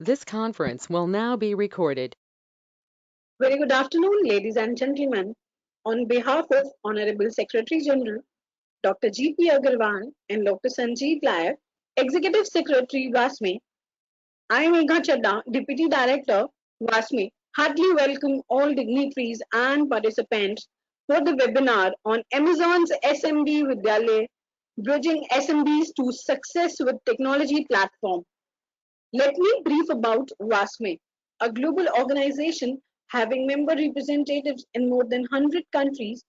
This conference will now be recorded. Very good afternoon, ladies and gentlemen. On behalf of Honorable Secretary General Dr. G.P. Agarwal and Dr. Sanjeev Nayak, Executive Secretary WASME, I am Megha Chadda, Deputy Director WASME, heartily welcome all dignitaries and participants for the webinar on Amazon's SMB Vidyalaya, Bridging SMBs to Success with Technology platform. Let me brief about WASME, a global organization having member representatives in more than 100 countries,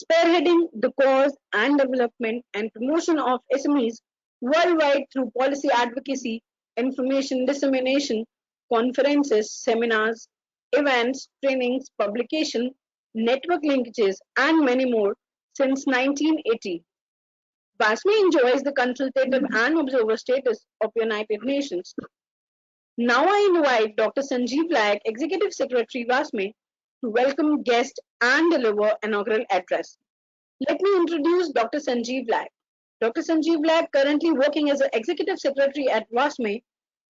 spearheading the cause and development and promotion of SMEs worldwide through policy advocacy, information dissemination, conferences, seminars, events, trainings, publication, network linkages, and many more since 1980. WASME enjoys the consultative and observer status of United Nations. Now I invite Dr. Sanjeev Nayak, Executive Secretary WASME, to welcome guests and deliver inaugural address. Let me introduce Dr. Sanjeev Nayak. Dr. Sanjeev Nayak currently working as an Executive Secretary at WASME,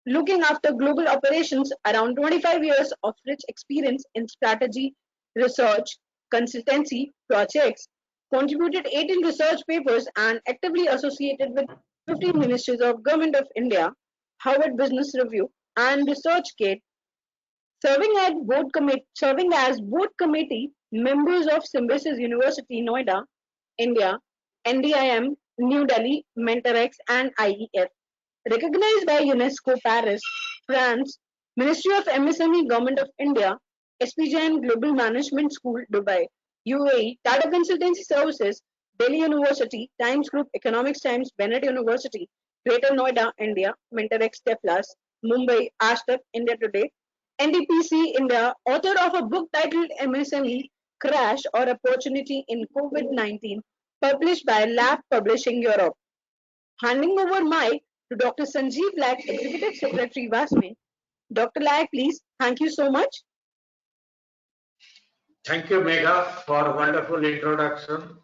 looking after global operations, around 25 years of rich experience in strategy, research, consultancy, projects, contributed 18 research papers and actively associated with 15 ministries of Government of India, Harvard Business Review, and ResearchGate, serving as board committee members of Symbiosis University, Noida, India, NDIM, New Delhi, Mentorex, and IEF. Recognized by UNESCO Paris, France, Ministry of MSME, Government of India, SPJN Global Management School, Dubai, UAE, Tata Consultancy Services, Delhi University, Times Group, Economics Times, Bennett University, Greater Noida, India, Mentorex Teflas, Mumbai, Ashtak, India Today, NDPC India, author of a book titled MSME Crash or Opportunity in COVID-19, published by Lab Publishing Europe. Handing over mic to Dr. Sanjeev Nayak, Executive Secretary WASME. Dr. Nayak, please. Thank you so much. Thank you, Megha, for a wonderful introduction.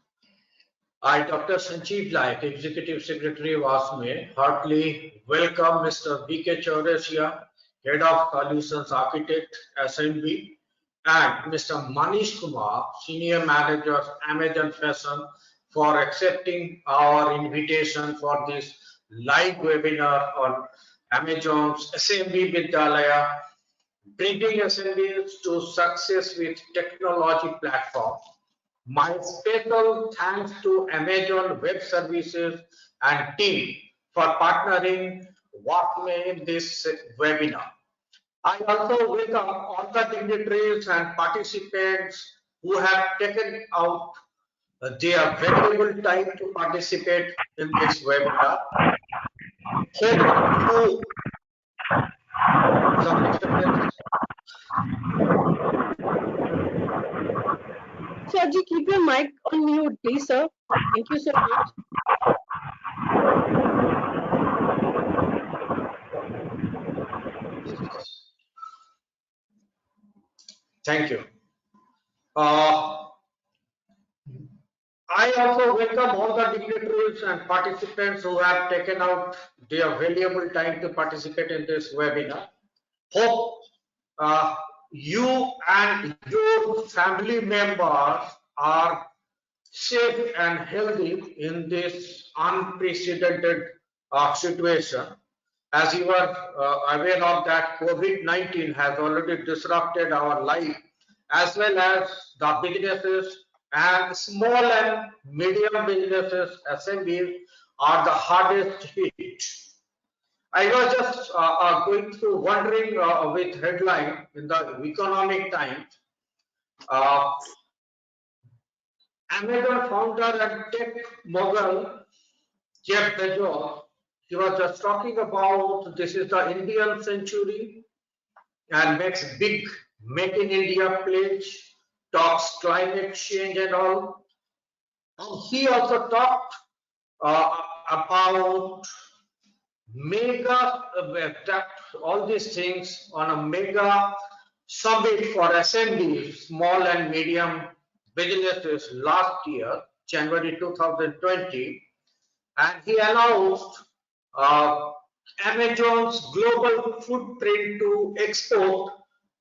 I, Dr. Sanjeev Nayak, Executive Secretary WASME, heartily welcome Mr. B.K. Chaurasia, Head of Solutions Architect, SMB, and Mr. Manish Kumar, Senior Manager, Amazon Fashion, for accepting our invitation for this live webinar on Amazon's SMB Vidyalaya, Bringing SMBs to Success with Technology platform. My special thanks to Amazon Web Services and team for partnering WASME in this webinar. I also welcome all the dignitaries and participants who have taken out their valuable time to participate in this webinar. Hope you some disturbance. Sirji, keep your mic on mute, please, sir. Thank you so much. Thank you. I also welcome all the dignitaries and participants who have taken out their valuable time to participate in this webinar. Hope you and your family members are safe and healthy in this unprecedented situation. As you are aware of that, COVID-19 has already disrupted our life, as well as the businesses and small and medium businesses, SMBs, are the hardest hit. I was just going through, wondering with headline in the Economic Times, Amazon founder and tech mogul Jeff Bezos, he was just talking about this is the Indian century and makes big Make in India pledge, talks climate change and all. And he also talked about mega, all these things on a mega summit for SMBs, small and medium businesses last year, January 2020. And he announced Amazon's global footprint to export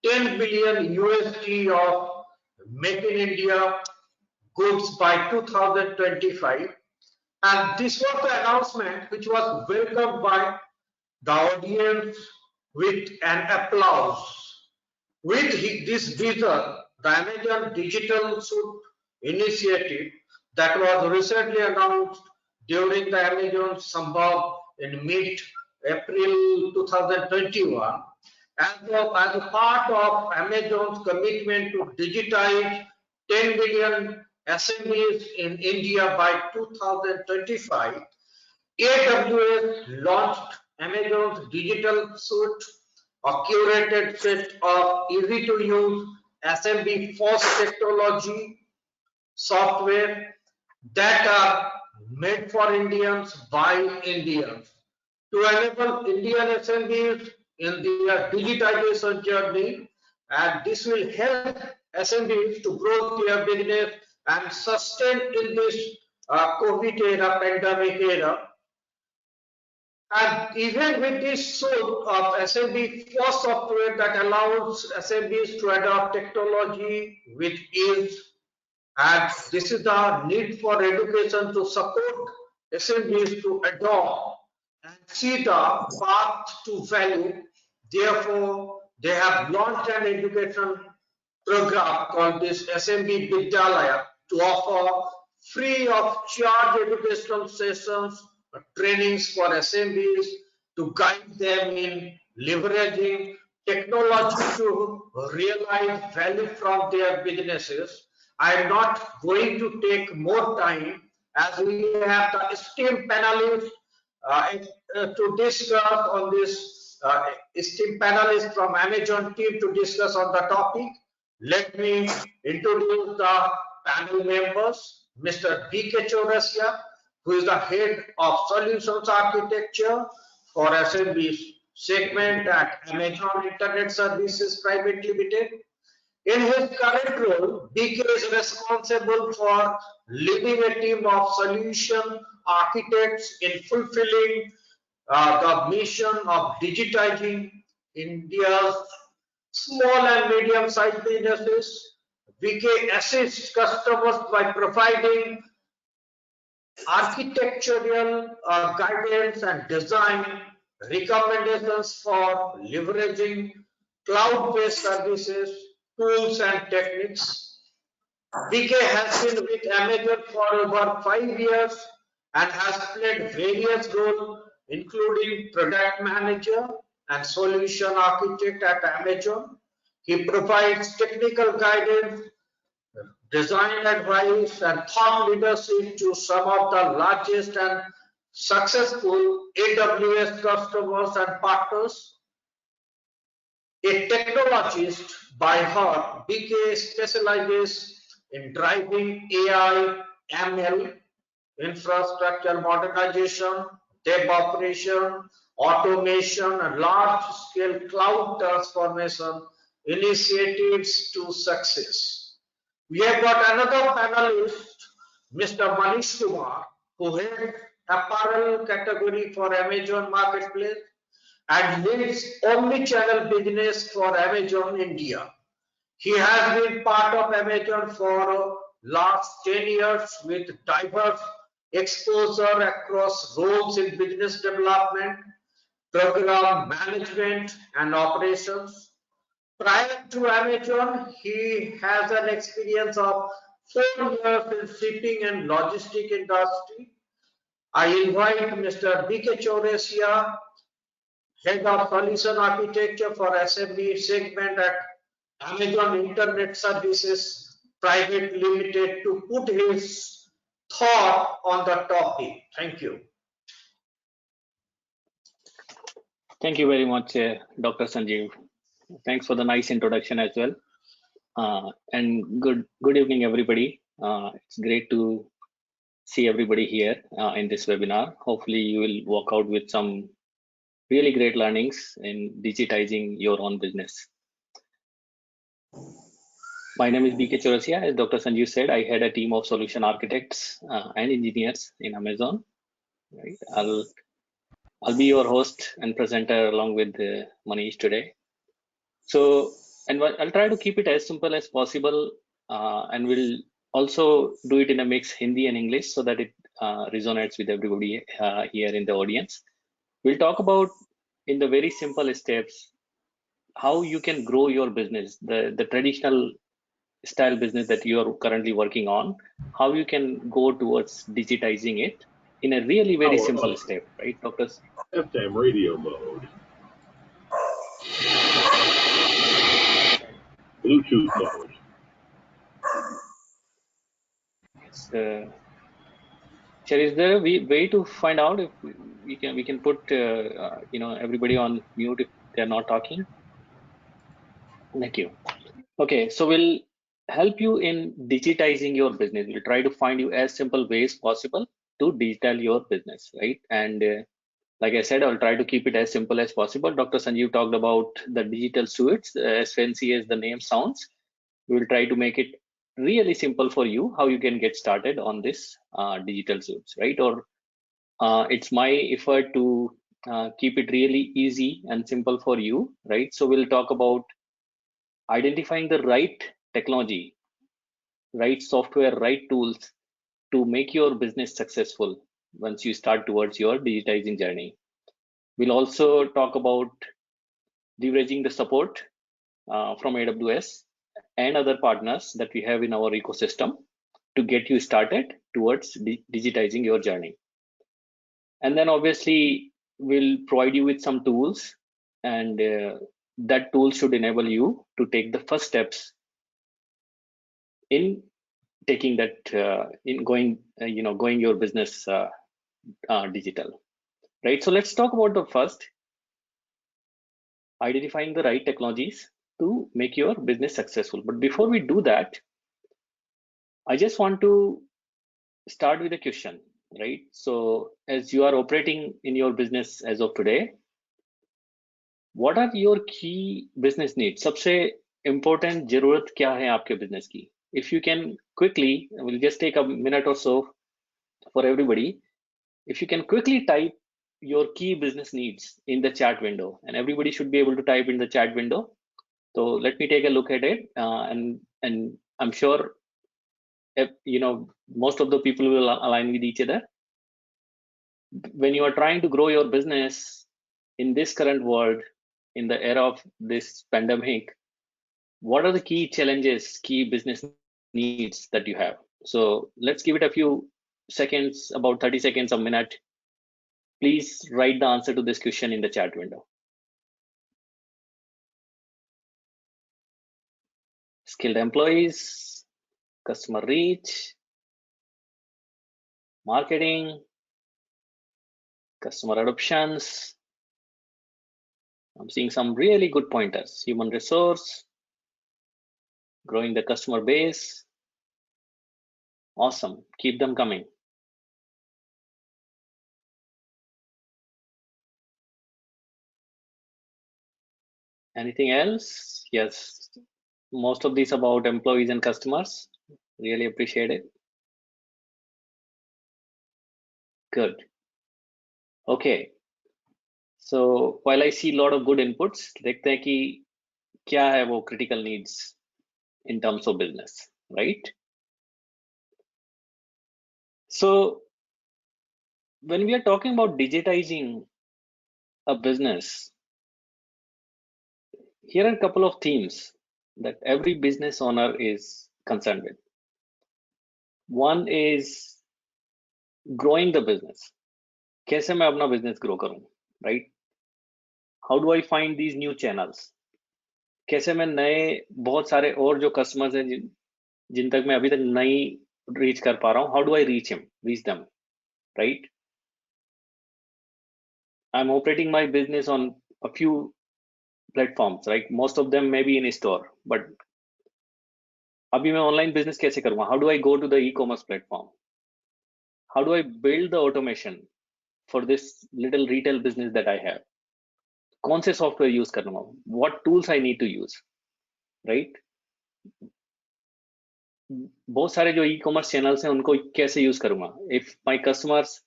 10 billion USD of Make in India goods by 2025. And this was the announcement which was welcomed by the audience with an applause. With this vision, the Amazon Digital Suit initiative that was recently announced during the Amazon Sambhav in mid-April 2021, as a part of Amazon's commitment to digitize 10 million SMEs in India by 2025, AWS launched Amazon's digital suite, a curated set of easy-to-use SMB first technology software that are made for Indians by Indians to enable Indian SMBs in their digitization journey, and this will help SMBs to grow their business and sustain in this COVID era, pandemic era. And even with this sort of SMB first software that allows SMBs to adopt technology with ease, and this is the need for education to support SMBs to adopt and see the path to value. Therefore, they have launched an education program called this SMB Vidyalaya to offer free of charge educational sessions, trainings for SMBs to guide them in leveraging technology to realize value from their businesses. I am not going to take more time as we have the esteemed panelists to discuss on this esteemed panelists from Amazon team to discuss on the topic. Let me introduce the panel members. Mr. B.K. Chaurasia, who is the head of solutions architecture for SMB segment at Amazon Internet Services Private Limited. In his current role, BK is responsible for leading a team of solution architects in fulfilling the mission of digitizing India's small and medium-sized businesses. BK assists customers by providing architectural guidance and design recommendations for leveraging cloud-based services, tools and techniques. BK has been with Amazon for over 5 years and has played various roles including product manager and solution architect at Amazon. He provides technical guidance, design advice and thought leadership to some of the largest and successful AWS customers and partners. A technologist by heart, BK specializes in driving AI, ML, infrastructure modernization, dev operation, automation, and large-scale cloud transformation initiatives to success. We have got another panelist, Mr. Manish Kumar, who heads apparel category for Amazon Marketplace and leads omni-channel business for Amazon India. He has been part of Amazon for last 10 years with diverse exposure across roles in business development, program management, and operations. Prior to Amazon, he has an experience of 4 years in shipping and logistic industry. I invite Mr. B.K. Chaurasia, Head of Solution Architecture for SMB segment at Amazon Internet Services Private Limited, to put his thought on the topic. Thank you. Thank you very much, Dr. Sanjeev. Thanks for the nice introduction as well. And good evening, everybody. It's great to see everybody here in this webinar. Hopefully, you will walk out with some really great learnings in digitizing your own business. My name is B.K. Chaurasia. As Dr. Sanjeev said, I had a team of solution architects and engineers in Amazon. Right? I'll be your host and presenter along with Manish today. So, and I'll try to keep it as simple as possible, and we'll also do it in a mix Hindi and English so that it resonates with everybody here in the audience. We'll talk about in the very simple steps how you can grow your business, the traditional style business that you are currently working on, how you can go towards digitizing it in a really very simple step, right, doctors? FM radio mode. Bluetooth mode. Yes. Sure, is there a way to find out if we can put everybody on mute if they're not talking? Thank you. Okay, so we'll help you in digitizing your business. We'll try to find you as simple ways possible to digital your business, right? And like I said, I'll try to keep it as simple as possible. Dr. Sanjeev talked about the digital suites, as fancy as the name sounds. We will try to make it really simple for you how you can get started on this digital suites, right? Or it's my effort to keep it really easy and simple for you, right? So we'll talk about identifying the right technology, right software, right tools to make your business successful once you start towards your digitizing journey. We'll also talk about leveraging the support from AWS and other partners that we have in our ecosystem to get you started towards digitizing your journey. And then obviously we'll provide you with some tools, and that tool should enable you to take the first steps in taking that in going going your business digital, right? So let's talk about the first, identifying the right technologies to make your business successful. But before we do that, I just want to start with a question, right? So as you are operating in your business as of today, what are your key business needs? सबसे important जरूरत क्या है आपके business की? If you can quickly, we'll just take a minute or so for everybody. If you can quickly type your key business needs in the chat window, and everybody should be able to type in the chat window. So let me take a look at it, and I'm sure most of the people will align with each other. When you are trying to grow your business in this current world, in the era of this pandemic, what are the key challenges, key business needs that you have? So let's give it a few seconds, about 30 seconds, a minute. Please write the answer to this question in the chat window. Skilled employees, customer reach, marketing, customer adoptions. I'm seeing some really good pointers. Human resource, growing the customer base. Awesome. Keep them coming. Anything else? Yes. Most of these about employees and customers. Really appreciate it. Good. Okay. So while I see a lot of good inputs, देखते हैं कि क्या है वो critical needs in terms of business, right? So when we are talking about digitizing a business, here are a couple of themes that every business owner is concerned with. One is growing the business. कैसे मैं अपना business grow करूं, right? How do I find these new channels? कैसे मैं नए बहुत सारे और जो customers हैं जिन तक मैं अभी तक नहीं reach कर पा रहा हूं, how do I reach them, right? I'm operating my business on a few platforms, right? Most of them may be in a store, but अभी मैं online business कैसे करूँगा? How do I go to the e-commerce platform? How do I build the automation for this little retail business that I have? कौन से software use करूँगा? What tools I need to use, right? बहुत सारे जो e-commerce channels हैं उनको कैसे use करूँगा? If my customers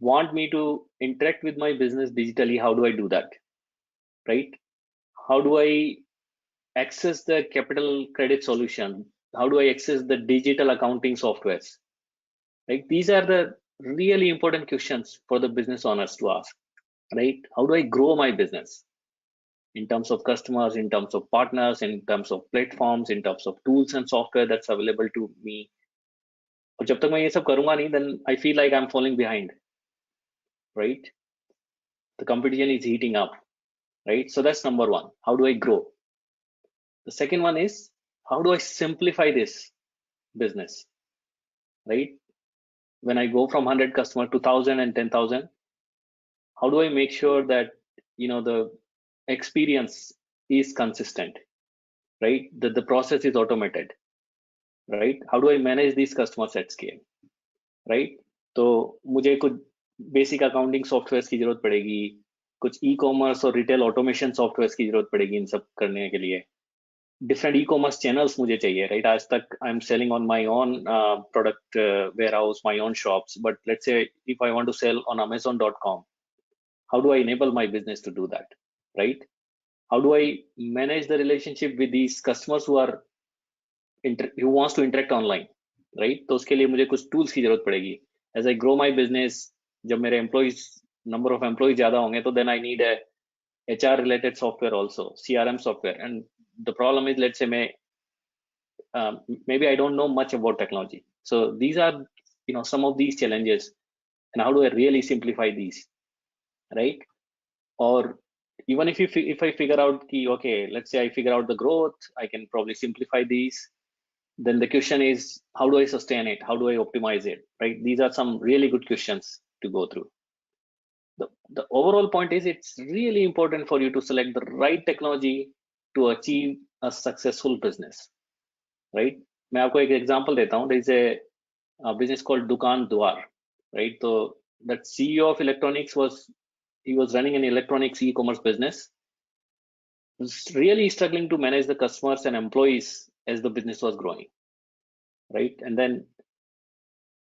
want me to interact with my business digitally, how do I do that, right? How do I access the capital credit solution? How do I access the digital accounting softwares? Like these are the really important questions for the business owners to ask, right? How do I grow my business in terms of customers, in terms of partners, in terms of platforms, in terms of tools and software that's available to me? और जब तक मैं ये सब करूंगा नहीं, then I feel like I'm falling behind, right? The competition is heating up, right? So that's number one. How do I grow? The second one is, how do I simplify this business, right? When I go from 100 customers to 1,000 and 10,000, how do I make sure that, you know, the experience is consistent, right? That the process is automated, right? How do I manage these customers at scale, right? तो मुझे कुछ basic accounting software की जरूरत पड़ेगी, कुछ e commerce और retail automation software की जरूरत पड़ेगी इन सब करने के लिए. डिफरेंट ई कॉमर्स चैनल्स मुझे चाहिए, राइट? आज तक I am selling on my own product warehouse, my own shops, but let's say if I want to sell on amazon.com, how do I enable my business to do that, right? How do I manage the relationship with these customers who are who wants to interact online, right? तो उसके लिए मुझे कुछ tools की जरूरत पड़ेगी. As I grow my business, जब मेरे employees, number of employees ज्यादा होंगे, तो then I need a HR related software also, CRM software. And the problem is, let's say maybe I don't know much about technology. So these are, you know, some of these challenges, and how do I really simplify these, right? Or even if I figure out key, okay, let's say I figure out the growth, I can probably simplify these. Then the question is, how do I sustain it? How do I optimize it, right? These are some really good questions to go through. The overall point is, it's really important for you to select the right technology to achieve a successful business, right? मैं आपको एक example देता हूँ. There is a business called Dukan Dwar, right? So that CEO of electronics he was running an electronics e-commerce business, was really struggling to manage the customers and employees as the business was growing, right? And then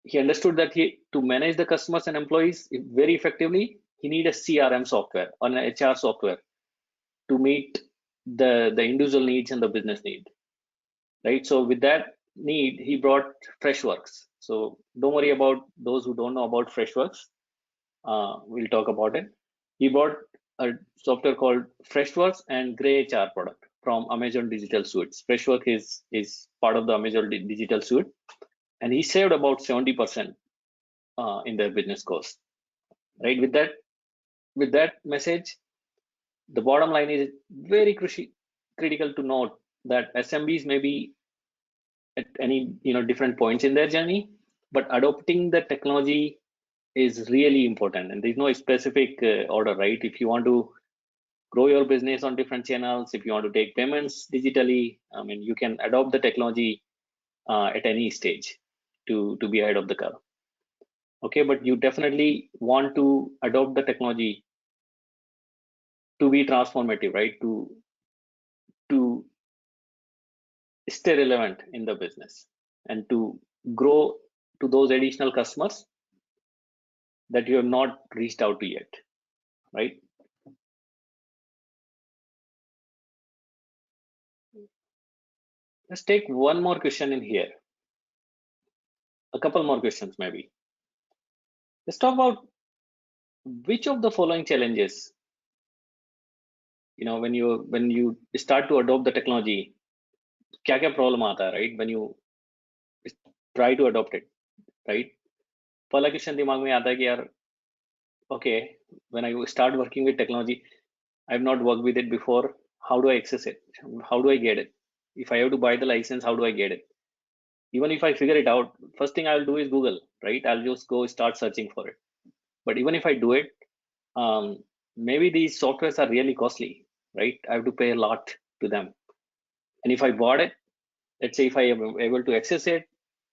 he understood that to manage the customers and employees very effectively, he need a CRM software or an HR software to meet the individual needs and the business need, right? So with that need, he brought Freshworks. So don't worry about those who don't know about Freshworks. We'll talk about it. He bought a software called Freshworks and Grey HR product from Amazon Digital Suites. Freshworks is part of the Amazon Digital Suite, and he saved about 70% in their business cost, right? With that message, the bottom line is very critical to note that SMBs may be at any, you know, different points in their journey, but adopting the technology is really important, and there's no specific order, right? If you want to grow your business on different channels, if you want to take payments digitally, I mean, you can adopt the technology at any stage to be ahead of the curve. Okay, but you definitely want to adopt the technology to be transformative, right? To stay relevant in the business and to grow to those additional customers that you have not reached out to yet, right? Let's take one more question in here. A couple more questions maybe. Let's talk about which of the following challenges, you know, when you start to adopt the technology, क्या problem आता है, right? When you try to adopt it, right? पहला question दिमाग में आता है कि यार, okay, when I start working with technology, I've not worked with it before. How do I access it? How do I get it? If I have to buy the license, how do I get it? Even if I figure it out, first thing I'll do is Google, right? I'll just go start searching for it. But even if I do it, maybe these softwares are really costly, right? I have to pay a lot to them. And if I bought it, let's say if I am able to access it,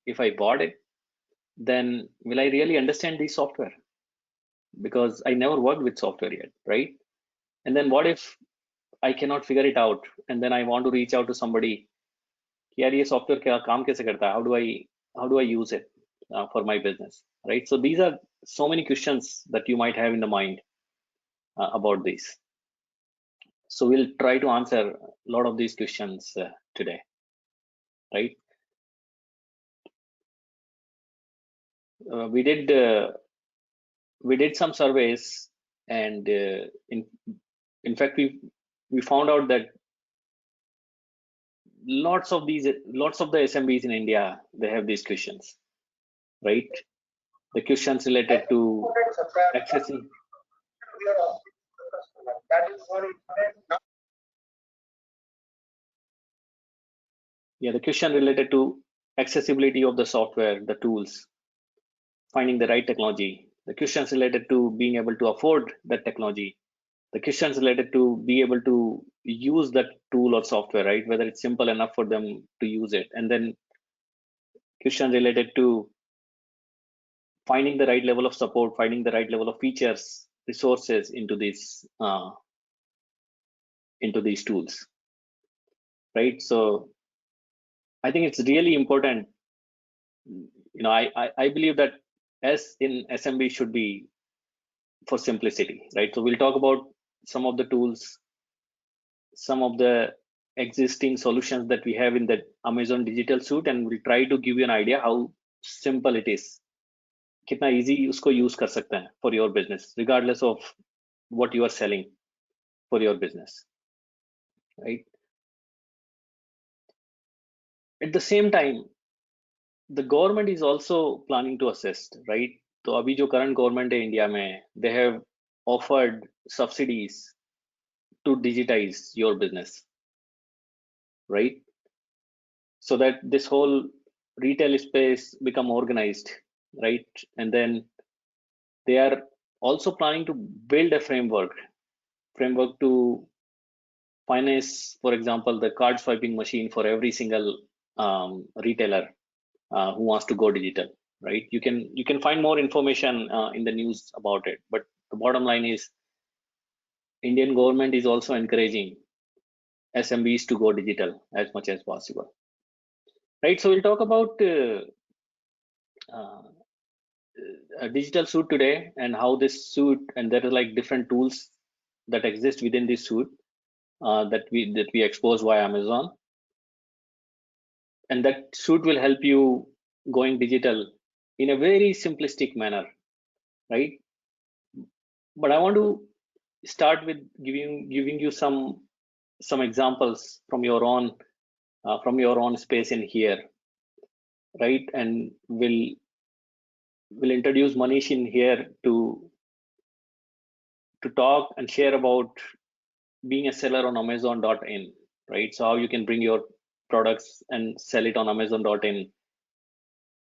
if I bought it, then will I really understand this software? Because I never worked with software yet, right? And then what if I cannot figure it out, and then I want to reach out to somebody? यार ये software क्या काम कैसे करता है? How do I use it for my business, right? So these are so many questions that you might have in the mind about this. So we'll try to answer a lot of these questions today, right? We did some surveys, and in fact we found out that lots of the SMBs in India, they have these questions, right? The questions related to accessing. Yeah, the question related to accessibility of the software, the tools, finding the right technology, the questions related to being able to afford that technology, the questions related to be able to use that tool or software, right? Whether it's simple enough for them to use it, and then questions related to finding the right level of support, finding the right level of features, resources into these tools, right? So I think it's really important. I believe that as in SMB should be for simplicity, right? So we'll talk about some of the tools, some of the existing solutions that we have in the Amazon Digital Suite, and we'll try to give you an idea how simple it is. कितना easy उसको use कर सकते हैं for your business, regardless of what you are selling for your business, right? At the same time, the government is also planning to assist, right? तो अभी जो current government है India में, they have offered subsidies to digitize your business, right? So that this whole retail space become organized, right? And then they are also planning to build a framework to finance, for example, the card swiping machine for every single retailer who wants to go digital, right? You can find more information in the news about it, but the bottom line is Indian government is also encouraging SMBs to go digital as much as possible, right? So we'll talk about a digital suite today, and how this suite, and there are like different tools that exist within this suite that we expose via Amazon, and that suite will help you going digital in a very simplistic manner, right? But I want to start with giving you some examples from your own space in here, right? And we'll introduce Manish in here to talk and share about being a seller on Amazon.in, right? So how you can bring your products and sell it on Amazon.in,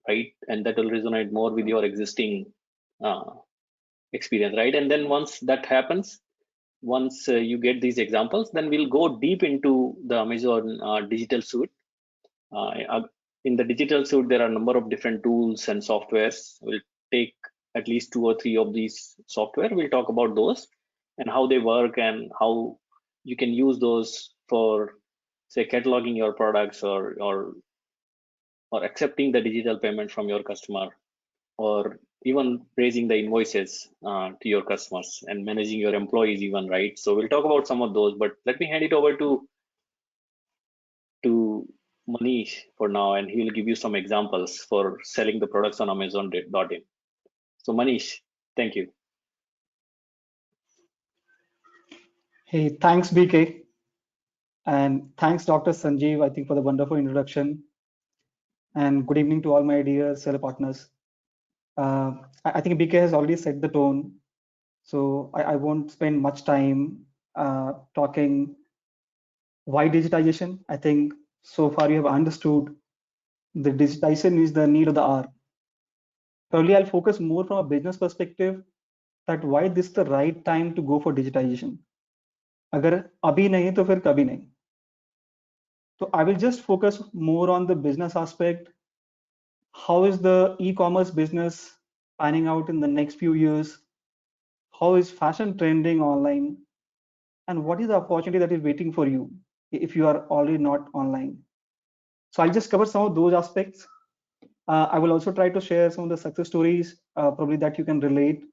right? And that will resonate more with your existing experience, right? And then once that happens, once you get these examples, then we'll go deep into the Amazon digital suite. In the digital suite, there are a number of different tools and softwares. We'll take at least 2 or 3 of these software. We'll talk about those and how they work, and how you can use those for, say, cataloging your products, or accepting the digital payment from your customer, or even raising the invoices to your customers, and managing your employees even, right? So we'll talk about some of those, but let me hand it over to Manish for now, and he will give you some examples for selling the products on Amazon.in. So Manish, thank you. Hey, thanks BK, and thanks Dr. Sanjeev, I think, for the wonderful introduction, and good evening to all my dear seller partners. I think BK has already set the tone, so I won't spend much time talking why digitization. I think so far you have understood the digitization is the need of the hour. Probably I'll focus more from a business perspective, that why this is the right time to go for digitization. अगर अभी नहीं तो फिर कभी नहीं. So I will just focus more on the business aspect. How is the e-commerce business panning out in the next few years? How is fashion trending online? And what is the opportunity that is waiting for you if you are already not online? So I'll just cover some of those aspects. I will also try to share some of the success stories, probably that you can relate.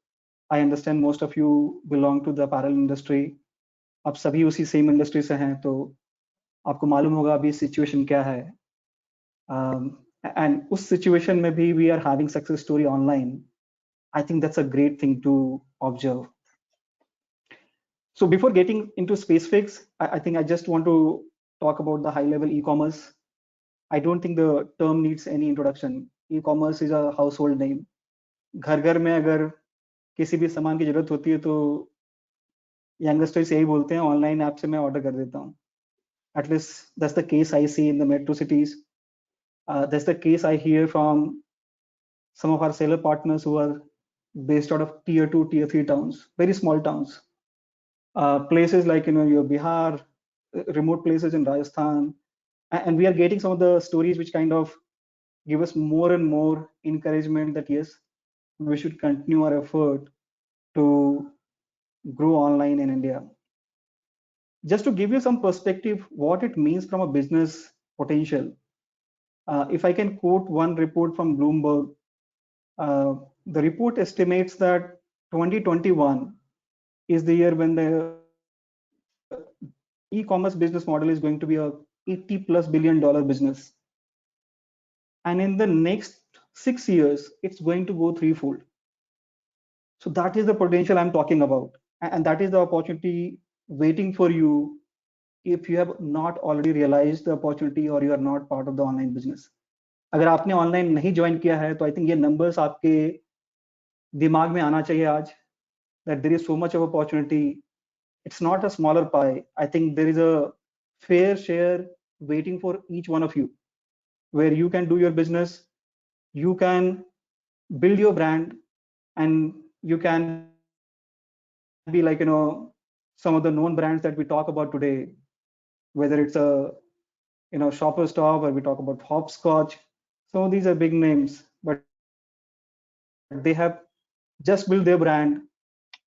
I understand most of you belong to the apparel industry. आप सभी उसी same industry से हैं, तो आपको मालूम होगा अभी सिचुएशन क्या है. And उस सिचुएशन में भी we are having success story online. I think that's a great thing to observe. So before getting into specifics, I think I just want to talk about the high-level e-commerce. I don't think the term needs any introduction. E-commerce is a household name. घर घर में अगर किसी भी सामान की जरूरत होती है तो यंगस्टर्स यही बोलते हैं, ऑनलाइन ऐप से मैं ऑर्डर कर देता हूँ. At least that's the case I see in the metro cities. That's the case I hear from some of our seller partners who are based out of tier 2, tier 3 towns, very small towns. Places like your Bihar, remote places in Rajasthan, and we are getting some of the stories which kind of give us more and more encouragement that yes, we should continue our effort to grow online in India. Just to give you some perspective, what it means from a business potential. If I can quote one report from Bloomberg, the report estimates that 2021 is the year when the e-commerce business model is going to be a $80+ billion business. And in the next 6 years, it's going to go threefold. So that is the potential I'm talking about. And that is the opportunity waiting for you if you have not already realized the opportunity or you are not part of the online business. अगर आपने online नहीं join किया है तो I think ये numbers आपके दिमाग में आना चाहिए आज, that there is so much of opportunity. It's not a smaller pie. I think there is a fair share waiting for each one of you, where you can do your business, you can build your brand, and you can be like some of the known brands that we talk about today, whether it's a Shopper Stop or we talk about Hopscotch. So these are big names, but they have just built their brand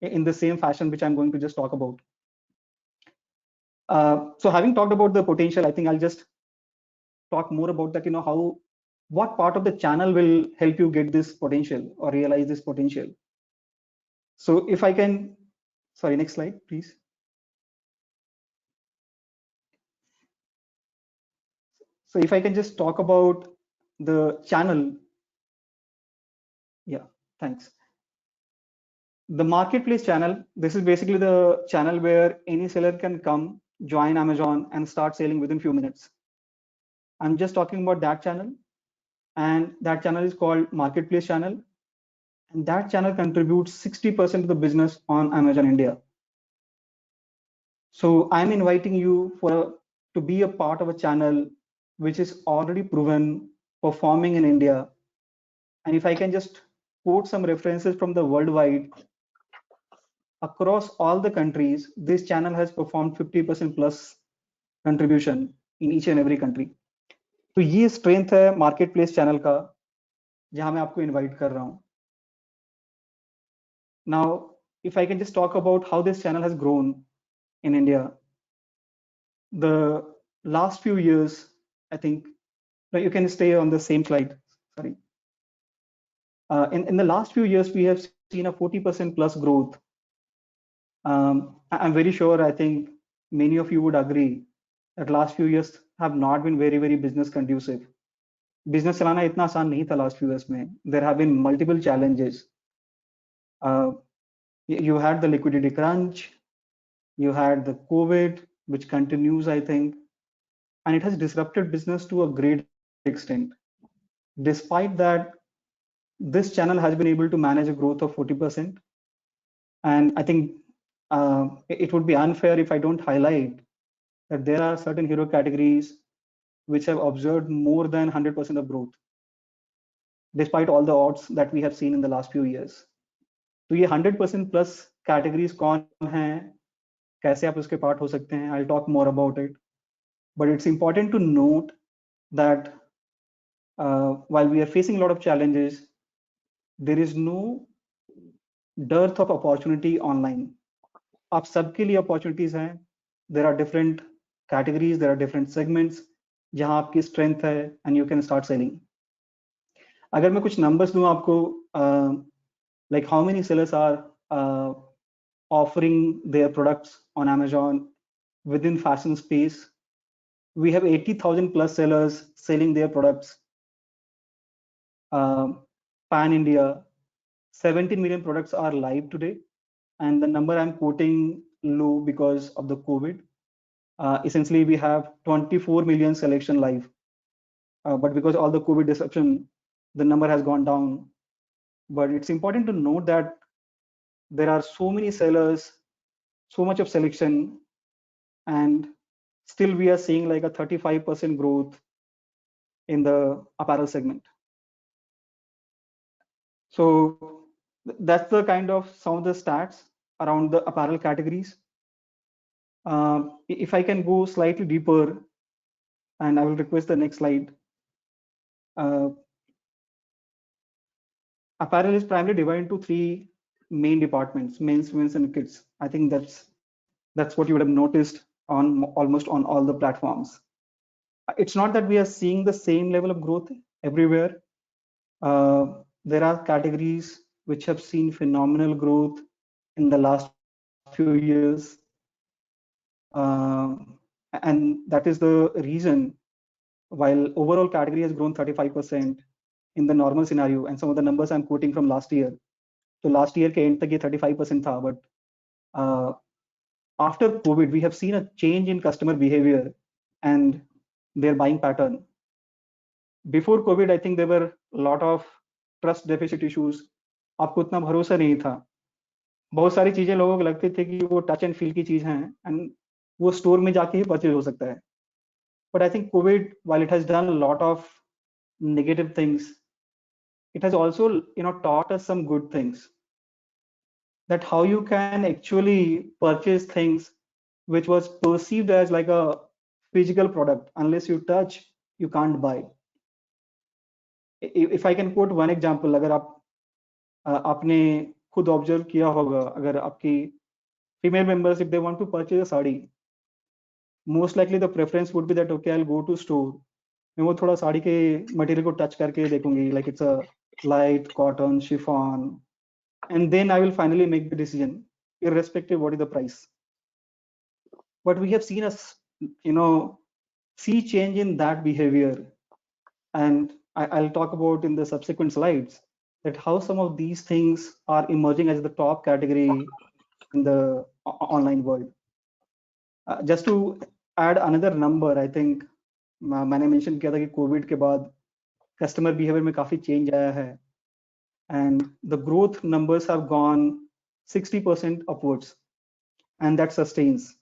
in the same fashion which I'm going to just talk about. So having talked about the potential, I think I'll just talk more about that, what part of the channel will help you get this potential or realize this potential. So if I can, sorry, next slide, please. So if I can just talk about the channel. Yeah, thanks. The marketplace channel, this is basically the channel where any seller can come, join Amazon and start selling within few minutes. I'm just talking about that channel, and that channel is called marketplace channel. And that channel contributes 60% of the business on Amazon India. So I'm inviting you to be a part of a channel which is already proven performing in India. And if I can just quote some references from the worldwide, across all the countries, this channel has performed 50% plus contribution in each and every country. तो ये strength है marketplace channel का, जहां मैं आपको invite कर रहा हूं. Now, if I can just talk about how this channel has grown in India, the last few years, I think, you can stay on the same slide, sorry. In the last few years, we have seen a 40% plus growth. I'm very sure, I think many of you would agree that last few years have not been very, very business conducive. Business चलाना इतना आसान नहीं था last few years में. There have been multiple challenges. You had the liquidity crunch, you had the COVID, which continues, I think, and it has disrupted business to a great extent. Despite that, this channel has been able to manage a growth of 40%. And I think it would be unfair if I don't highlight that there are certain hero categories which have observed more than 100% of growth, despite all the odds that we have seen in the last few years. तो ये 100% plus categories कौन हैं, कैसे आप उसके part हो सकते हैं? I'll talk more about it. But it's important to note that while we are facing a lot of challenges, there is no dearth of opportunity online. आप सबके लिए opportunities हैं. There are different categories, there are different segments जहां आपकी strength है and you can start selling. अगर मैं कुछ numbers दूं आपको, like how many sellers are offering their products on Amazon within fashion space, we have 80,000 plus sellers selling their products pan India. 17 million products are live today, and the number I'm quoting low because of the COVID. Essentially, we have 24 million selection live, but because all the COVID disruption, the number has gone down. But it's important to note that there are so many sellers, so much of selection, and still we are seeing like a 35% growth in the apparel segment. So that's the kind of some of the stats around the apparel categories. If I can go slightly deeper, and I will request the next slide. Apparel is primarily divided into three main departments: men's, women's, and kids. I think that's what you would have noticed on almost on all the platforms. It's not that we are seeing the same level of growth everywhere. There are categories which have seen phenomenal growth in the last few years. And that is the reason, while overall category has grown 35% in the normal scenario, and some of the numbers I'm quoting from last year. So last year के end तक ये 35% था, but after COVID, we have seen a change in customer behavior and their buying pattern. Before COVID, I think there were a lot of trust deficit issues. आपको उतना भरोसा नहीं था. बहुत सारी चीजें लोगों को लगती थी कि वो टच एंड फील की चीज हैं, एंड वो स्टोर में जाके ही परचेज हो सकता है. But I think COVID, while it has done a lot of negative things, it has also, taught us some good things. That how you can actually purchase things which was perceived as like a physical product. Unless you touch, you can't buy. If I can quote one example, अगर आप आपने खुद observe किया होगा, अगर आपकी female members, if they want to purchase a sari, most likely the preference would be that okay, I'll go to store, मैं वो थोड़ा साड़ी के मटेरियल को टच करके देखूंगी, like it's a light cotton chiffon, and then I will finally make the decision, irrespective what is the price. But we have seen us, see change in that behavior, and I'll talk about in the subsequent slides that how some of these things are emerging as the top category in the online world. Just to add another number, I think मैंने mention किया था कि Covid के बाद customer behavior में काफी change आया है, and the growth numbers have gone 60% upwards, and that sustains.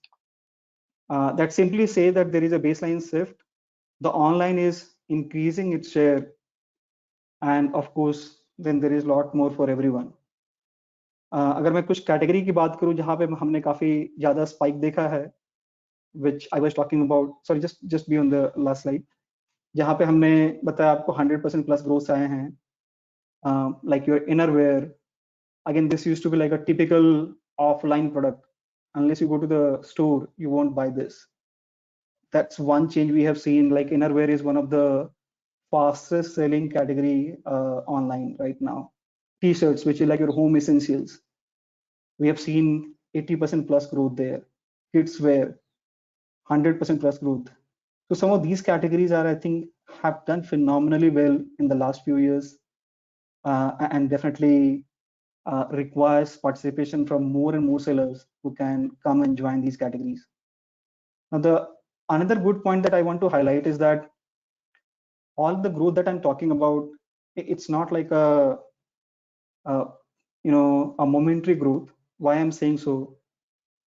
That simply say that there is a baseline shift. The online is increasing its share, and of course then there is a lot more for everyone. अगर मैं कुछ category की बात करूं जहां पे हमने काफी ज्यादा स्पाइक देखा है, which I was talking about, sorry, just be on the last slide, जहां पे हमने बताया आपको 100% plus growth आए हैं, like your innerwear. Again, this used to be like a typical offline product. Unless you go to the store, you won't buy this. That's one change we have seen. Like innerwear is one of the fastest selling category online right now. T-shirts, which is like your home essentials, we have seen 80% plus growth there. Kids wear, 100% plus growth. So some of these categories are, I think, have done phenomenally well in the last few years, and definitely requires participation from more and more sellers who can come and join these categories. Now, another good point that I want to highlight is that all the growth that I'm talking about, it's not like a momentary growth. Why I'm saying so?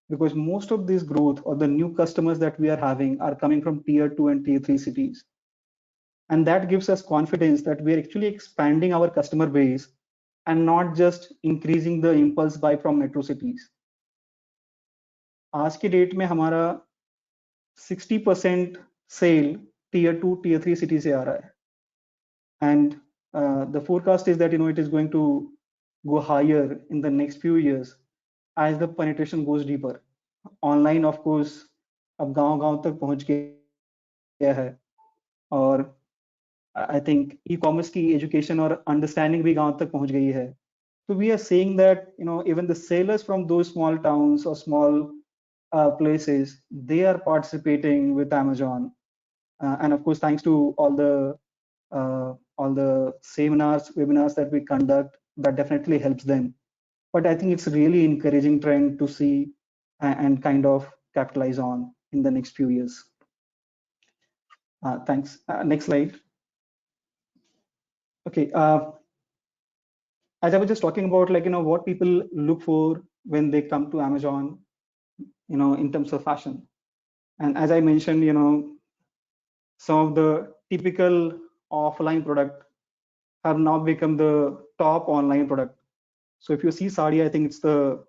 Because most of this growth or the new customers that we are having are coming from tier 2 and tier 3 cities. And that gives us confidence that we're actually expanding our customer base and not just increasing the impulse buy from metro cities. आज की date में हमारा 60% cell tier 2 tier 3 city से आ रहा है, and the forecast is that it is going to go higher in the next few years as the penetration goes deeper. Online, of course, अब गांव-गांव तक पहुंच गया है, और I think e-commerce की education और understanding भी गांव तक पहुंच गई है. So we are seeing that even the sellers from those small towns or small places, they are participating with Amazon, and of course thanks to all the seminars, webinars that we conduct, that definitely helps them. But I think it's a really encouraging trend to see and kind of capitalize on in the next few years. Thanks. Next slide. Okay. As I was just talking about, like, what people look for when they come to Amazon, in terms of fashion. And as I mentioned, some of the typical offline product have now become the top online product. So if you see sari, I think it's the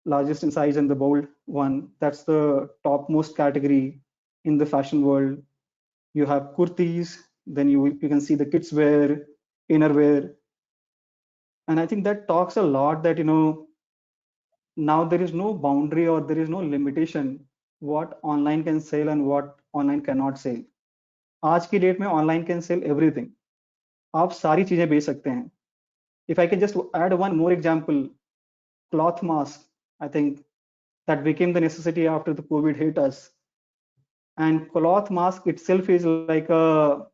largest in size and the bold one. That's the topmost category in the fashion world. You have kurtis, then you can see the kids wear, inner wear. And I think that talks a lot that, now there is no boundary or there is no limitation what online can sell and what online cannot sell. आज की date में online can sell everything. आप सारी चीजें बेच सकते हैं. If I can just add one more example, cloth mask, I think that became the necessity after the COVID hit us. And cloth mask itself is like a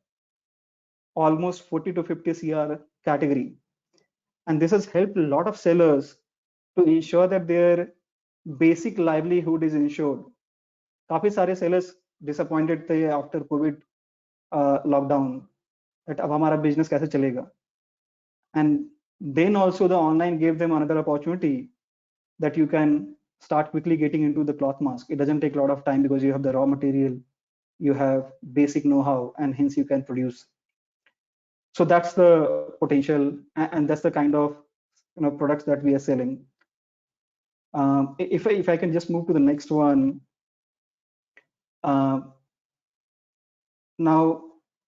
almost 40 to 50 CR category. And this has helped a lot of sellers to ensure that their basic livelihood is ensured. काफी सारे sellers disappointed थे after COVID lockdown that अब हमारा business कैसे चलेगा. And then also the online gave them another opportunity that you can start quickly getting into the cloth mask. It doesn't take a lot of time because you have the raw material, you have basic know-how, and hence you can produce. So that's the potential, and that's the kind of products that we are selling. If I can just move to the next one. Now,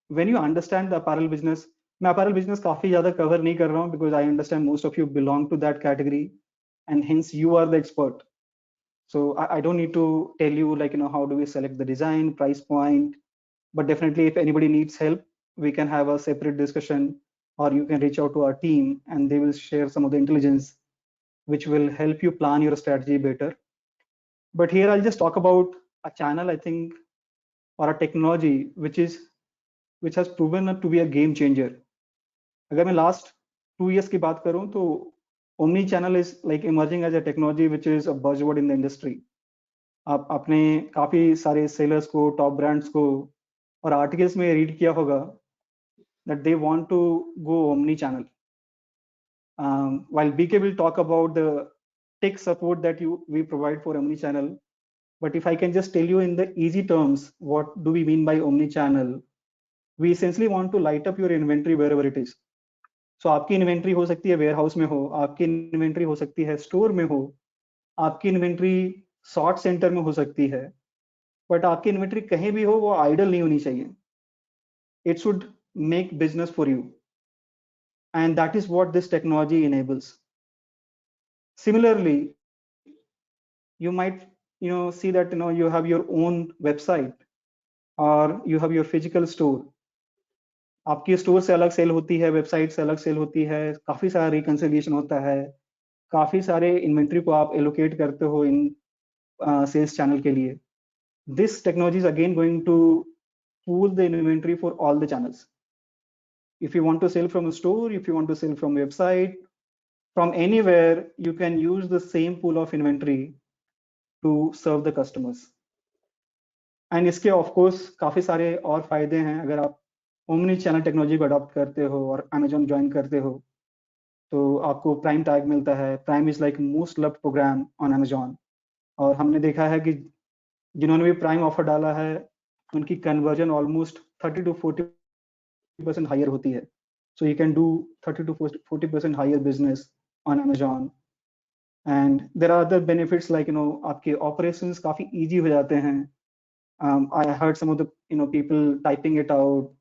when you understand the apparel business, मैं apparel business काफी ज़्यादा cover नहीं कर रहा हूँ because I understand most of you belong to that category, and hence you are the expert. So I don't need to tell you like how do we select the design, price point, but definitely if anybody needs help, we can have a separate discussion, or you can reach out to our team and they will share some of the intelligence which will help you plan your strategy better. But here I'll just talk about a channel, I think, or a technology which has proven to be a game changer. अगर मैं last 2 years की बात करूं तो omni channel is like emerging as a technology which is a buzzword in the industry. आप आपने काफी सारे sellers को, top brands को और articles में read किया होगा that they want to go omni channel. While BK will talk about the tech support that we provide for omni channel, but if I can just tell you in the easy terms, what do we mean by omni channel? We essentially want to light up your inventory wherever it is. So आपकी inventory हो सकती है warehouse में हो, आपकी inventory हो सकती है स्टोर में हो, आपकी इन्वेंट्री सॉर्ट सेंटर में हो सकती है, बट आपकी इन्वेंट्री कहीं भी हो वो आइडल नहीं होनी चाहिए. It should make business for you, and that is what this technology enables. Similarly, you might see that you have your own website or you have your physical store. आपकी store से अलग cell होती है, website से अलग cell होती है, काफी सारा रिकंसिलिएशन होता है, काफी सारे इन्वेंट्री को आप एलोकेट करते हो इन सेल्स चैनल के लिए. This technology is again going to pool the inventory for all the channels. If you want to sell from a store, if you want to sell from a website, from anywhere, you can use the same pool of inventory to serve the customers. And इसके of course काफी सारे और फायदे हैं. अगर आप omni channel technology को adopt करते हो और Amazon ज्वाइन करते हो तो आपको प्राइम टैग मिलता है. Prime is like most loved program on Amazon. और हमने देखा है कि जिन्होंने भी प्राइम ऑफर डाला है उनकी कन्वर्जन ऑलमोस्ट 30 to 40% हायर होती है. So you can do 30 to 40% higher business on Amazon. And there are other benefits like आपके operations काफी easy हो जाते हैं. I heard some of the people typing it out.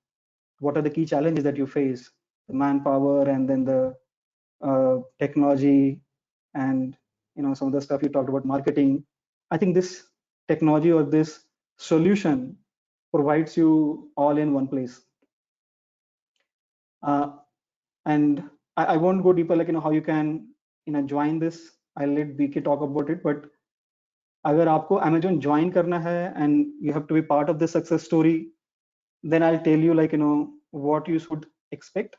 What are the key challenges that you face? The manpower and then the technology and some of the stuff you talked about marketing. I think this technology or this solution provides you all in one place. And I won't go deeper, like how you can join this. I'll let BK talk about it. But अगर आपको Amazon join करना है and you have to be part of the success story, then I'll tell you what you should expect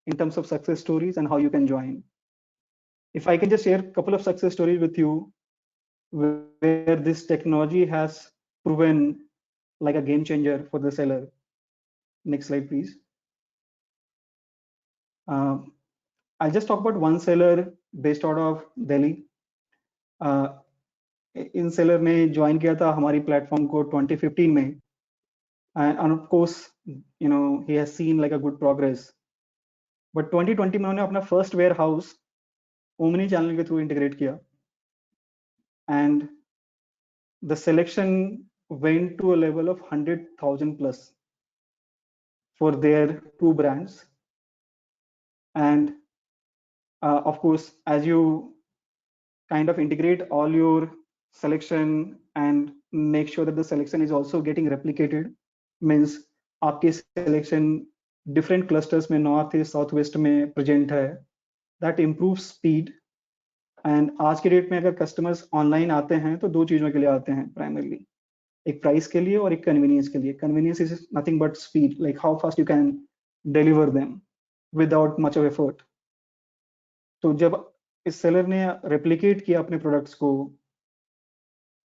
in terms of success stories and how you can join. If I can just share a couple of success stories with you where this technology has proven like a game changer for the seller. Next slide, please. I'll just talk about one seller based out of Delhi. In seller ने join किया था हमारी platform को 2015 में, and of course he has seen like a good progress. But 2020 में उन्होंने अपना first warehouse omni channel के थ्रू इंटीग्रेट किया, and the selection went to a level of 100,000 plus for their 2 brands. And of course, as you kind of integrate all your selection and make sure that the selection is also getting replicated, means आपके selection different clusters में north east south west में present है, that improves speed. And आज के date में अगर customers online आते हैं तो 2 चीजों के लिए आते हैं primarily, एक price के लिए और एक convenience के लिए. Convenience is nothing but speed, like how fast you can deliver them without much of effort. तो जब इस सेलर ने रेप्लिकेट किया अपने प्रोडक्ट्स को,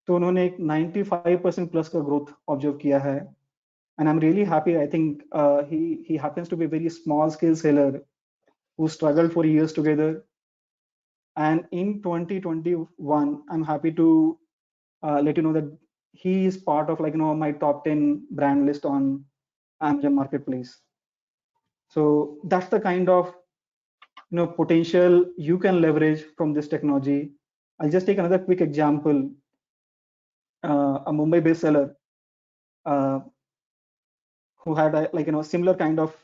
तो उन्होंने एक 95% प्लस का ग्रोथ ऑब्जर्व किया है. And I am really happy. I think he happens to be a very small scale seller who struggled for years together, and in 2021 I'm happy to let you know that he is part of my top 10 brand list on Amazon Marketplace. So that's the kind of potential you can leverage from this technology. I'll just take another quick example. A Mumbai-based seller who had a similar kind of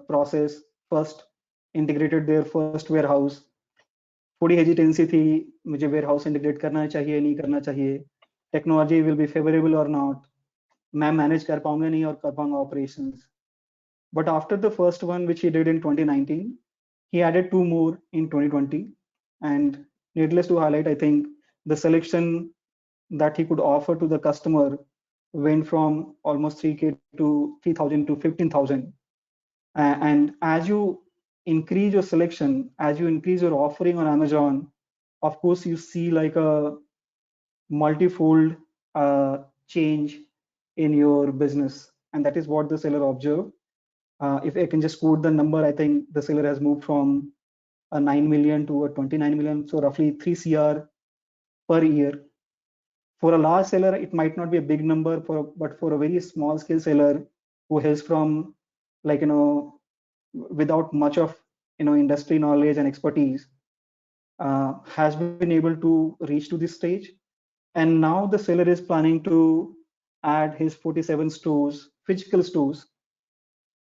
process. First integrated their first warehouse. थोड़ी hesitancy थी, मुझे warehouse integrate करना चाहिए नहीं करना चाहिए, technology will be favorable or not, मैं manage कर पाऊंगा नहीं और कर पाऊंगा operations. But after the first one, which he did in 2019, he added 2 more in 2020. And needless to highlight, I think the selection that he could offer to the customer went from almost 3K to 3,000 to 15,000. And as you increase your selection, as you increase your offering on Amazon, of course, you see like a multifold change in your business. And that is what the seller observed. If I can just quote the number, I think the seller has moved from a 9 million to a 29 million, so roughly 3 CR per year. For a large seller, it might not be a big number, but for a very small scale seller who hails from without much of industry knowledge and expertise, has been able to reach to this stage. And now the seller is planning to add his 47 stores, physical stores,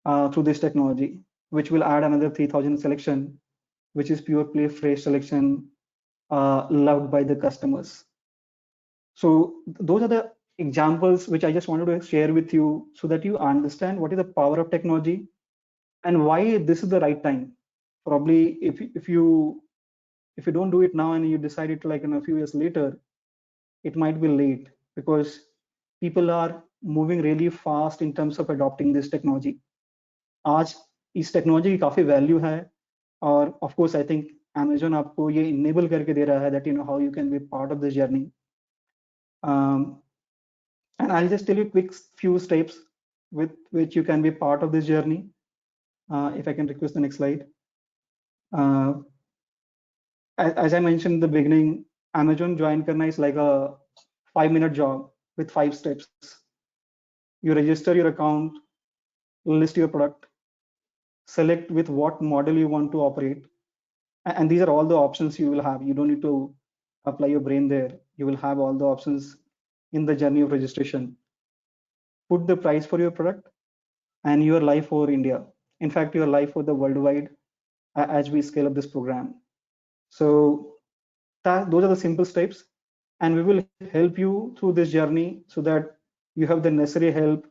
through this technology, which will add another 3,000 selection, which is pure play fresh selection, loved by the customers. So those are the examples which I just wanted to share with you so that you understand what is the power of technology and why this is the right time. Probably if you don't do it now and you decide it in a few years later, it might be late, because people are moving really fast in terms of adopting this technology. आज इस technology की काफी value है, और of course I think Amazon आपको ये enable करके दे रहा है that how you can be part of this journey. And I'll just tell you quick few steps with which you can be part of this journey. If I can request the next slide. As I mentioned in the beginning, Amazon join karna is like a 5-minute job with 5 steps. You register your account, list your product, select with what model you want to operate, and these are all the options you will have. You don't need to apply your brain there. You will have all the options in the journey of registration. Put the price for your product, and you are live for India. In fact, you are live for the worldwide as we scale up this program. So those are the simple steps, and we will help you through this journey so that you have the necessary help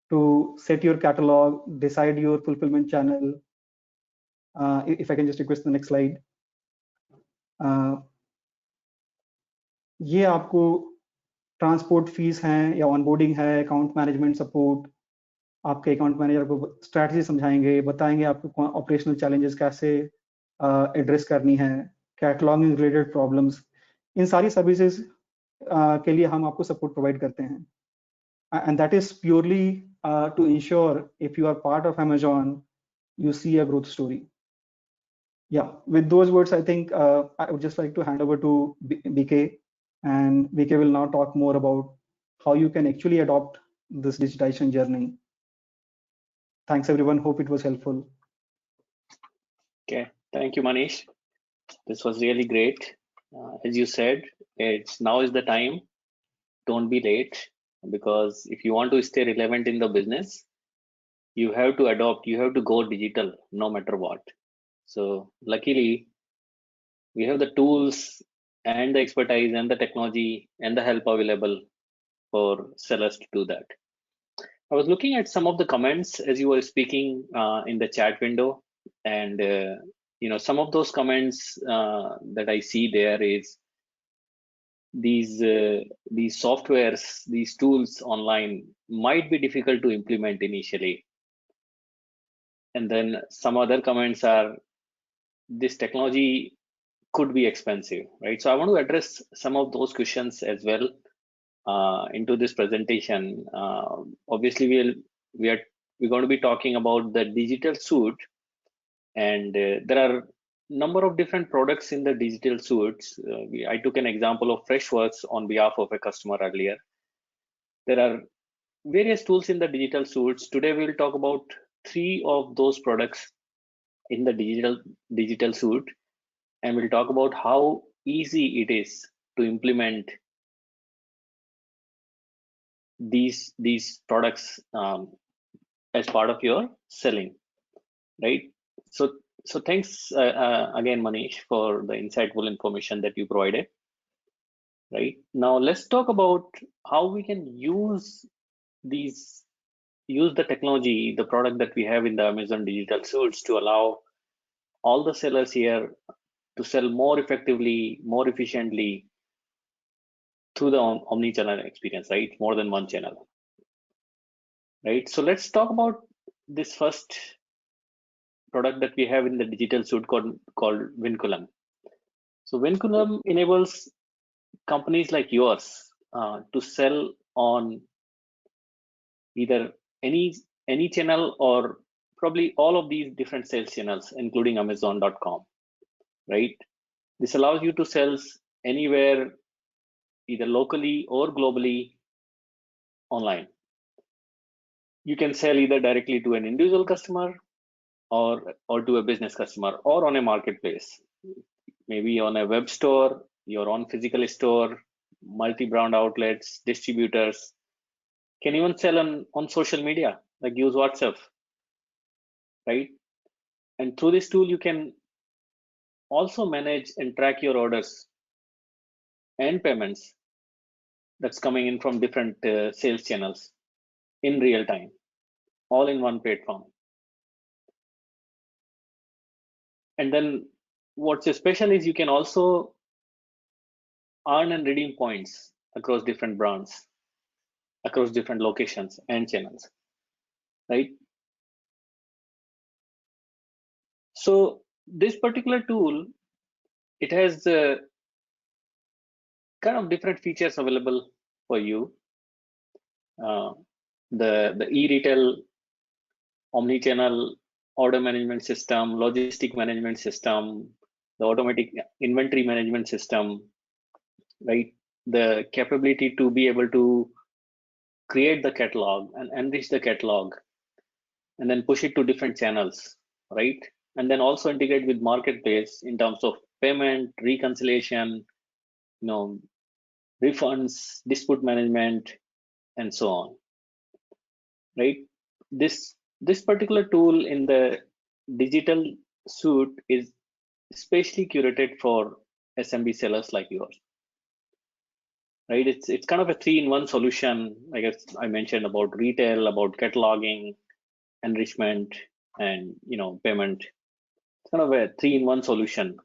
to set your catalog, decide your fulfillment channel, If I can just request the next slide. ये आपको transport fees हैं या onboarding है, account management support, आपके account manager को strategy समझाएंगे, बताएंगे आपको ऑपरेशनल चैलेंजेस कैसे एड्रेस करनी है, कैटलॉगिंग रिलेटेड प्रॉब्लम्स, इन सारी सर्विसेज के लिए हम आपको सपोर्ट प्रोवाइड करते हैं. And that is purely to ensure if you are part of Amazon, you see a growth story. Yeah, with those words, I think I would just like to hand over to BK, and BK will now talk more about how you can actually adopt this digitization journey. Thanks everyone, hope it was helpful. Okay, thank you, Manish. This was really great. As you said, now is the time. Don't be late, because if you want to stay relevant in the business, you have to adopt, you have to go digital no matter what. So luckily, we have the tools and the expertise and the technology and the help available for sellers to do that. I was looking at some of the comments as you were speaking in the chat window, and some of those comments that I see there is these softwares, these tools online might be difficult to implement initially. And then some other comments are, this technology could be expensive, right? So I want to address some of those questions as well into this presentation. Obviously, we're going to be talking about the digital suite, and there are number of different products in the digital suites. I took an example of Freshworks on behalf of a customer earlier. There are various tools in the digital suites. Today we will talk about 3 of those products in the digital suite, and we'll talk about how easy it is to implement these products as part of your selling, right? So thanks again, Manish, for the insightful information that you provided. Right now, let's talk about how we can use the technology, the product that we have in the Amazon digital suites, to allow all the sellers here to sell more effectively, more efficiently through the omni-channel experience, right? More than one channel, right? So let's talk about this first product that we have in the digital suite called Vinculum. So Vinculum enables companies like yours to sell on either any channel or probably all of these different sales channels, including Amazon.com, right? This allows you to sell anywhere, either locally or globally, online. You can sell either directly to an individual customer or to a business customer, or on a marketplace, maybe on a web store, your own physical store, multi-brand outlets, distributors. Can even sell on social media, like use WhatsApp, right? And through this tool, you can also manage and track your orders and payments that's coming in from different sales channels in real time, all in one platform. And then what's special is you can also earn and redeem points across different brands, across different locations and channels, right? So this particular tool, it has kind of different features available for you. The e-retail, omni-channel order management system, logistic management system, the automatic inventory management system, right? The capability to be able to create the catalog and enrich the catalog and then push it to different channels, right? And then also integrate with marketplace in terms of payment, reconciliation, refunds, dispute management, and so on, right? This particular tool in the digital suite is especially curated for SMB sellers like yours, right? It's kind of a 3-in-1 solution. I guess I mentioned about retail, about cataloging, enrichment, and payment. kind of a 3-in-1 solution.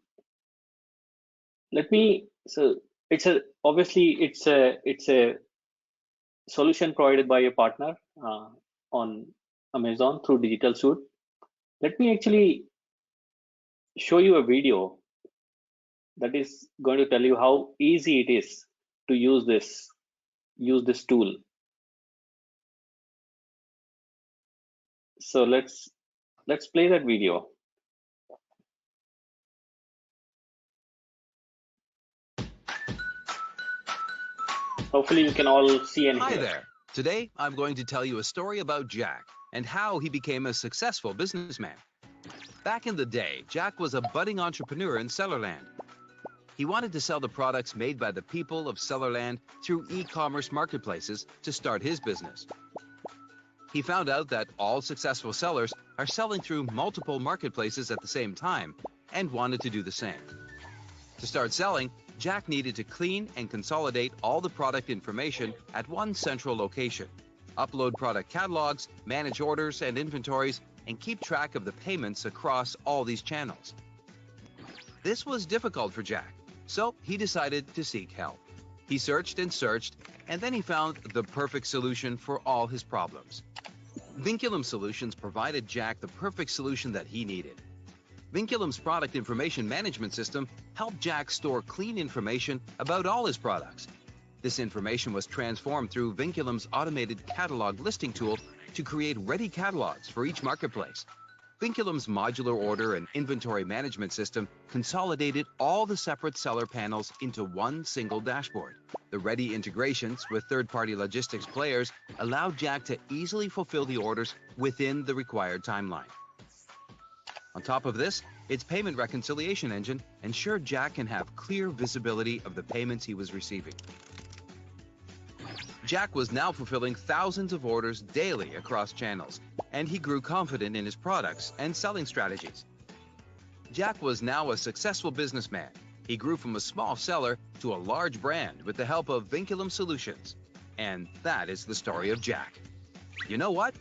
Obviously it's a solution provided by a partner on Amazon through Digital Suite. Let me actually show you a video that is going to tell you how easy it is to use this tool. So let's play that video. Hopefully you can all see and Hi hear. there. Today, I'm going to tell you a story about Jack and how he became a successful businessman. Back in the day, Jack was a budding entrepreneur in Cellarland. He wanted to sell the products made by the people of Cellarland through e-commerce marketplaces to start his business. He found out that all successful sellers are selling through multiple marketplaces at the same time and wanted to do the same. To start selling, Jack needed to clean and consolidate all the product information at one central location, upload product catalogs, manage orders and inventories, and keep track of the payments across all these channels. This was difficult for Jack, so he decided to seek help. He searched and searched, and then he found the perfect solution for all his problems. Vinculum Solutions provided Jack the perfect solution that he needed. Vinculum's product information management system helped Jack store clean information about all his products. This information was transformed through Vinculum's automated catalog listing tool to create ready catalogs for each marketplace. Vinculum's modular order and inventory management system consolidated all the separate seller panels into one single dashboard. The ready integrations with third-party logistics players allowed Jack to easily fulfill the orders within the required timeline. On top of this, its payment reconciliation engine ensured Jack can have clear visibility of the payments he was receiving. Jack was now fulfilling thousands of orders daily across channels, and he grew confident in his products and selling strategies. Jack was now a successful businessman. He grew from a small seller to a large brand with the help of Vinculum Solutions. And that is the story of Jack. You know what?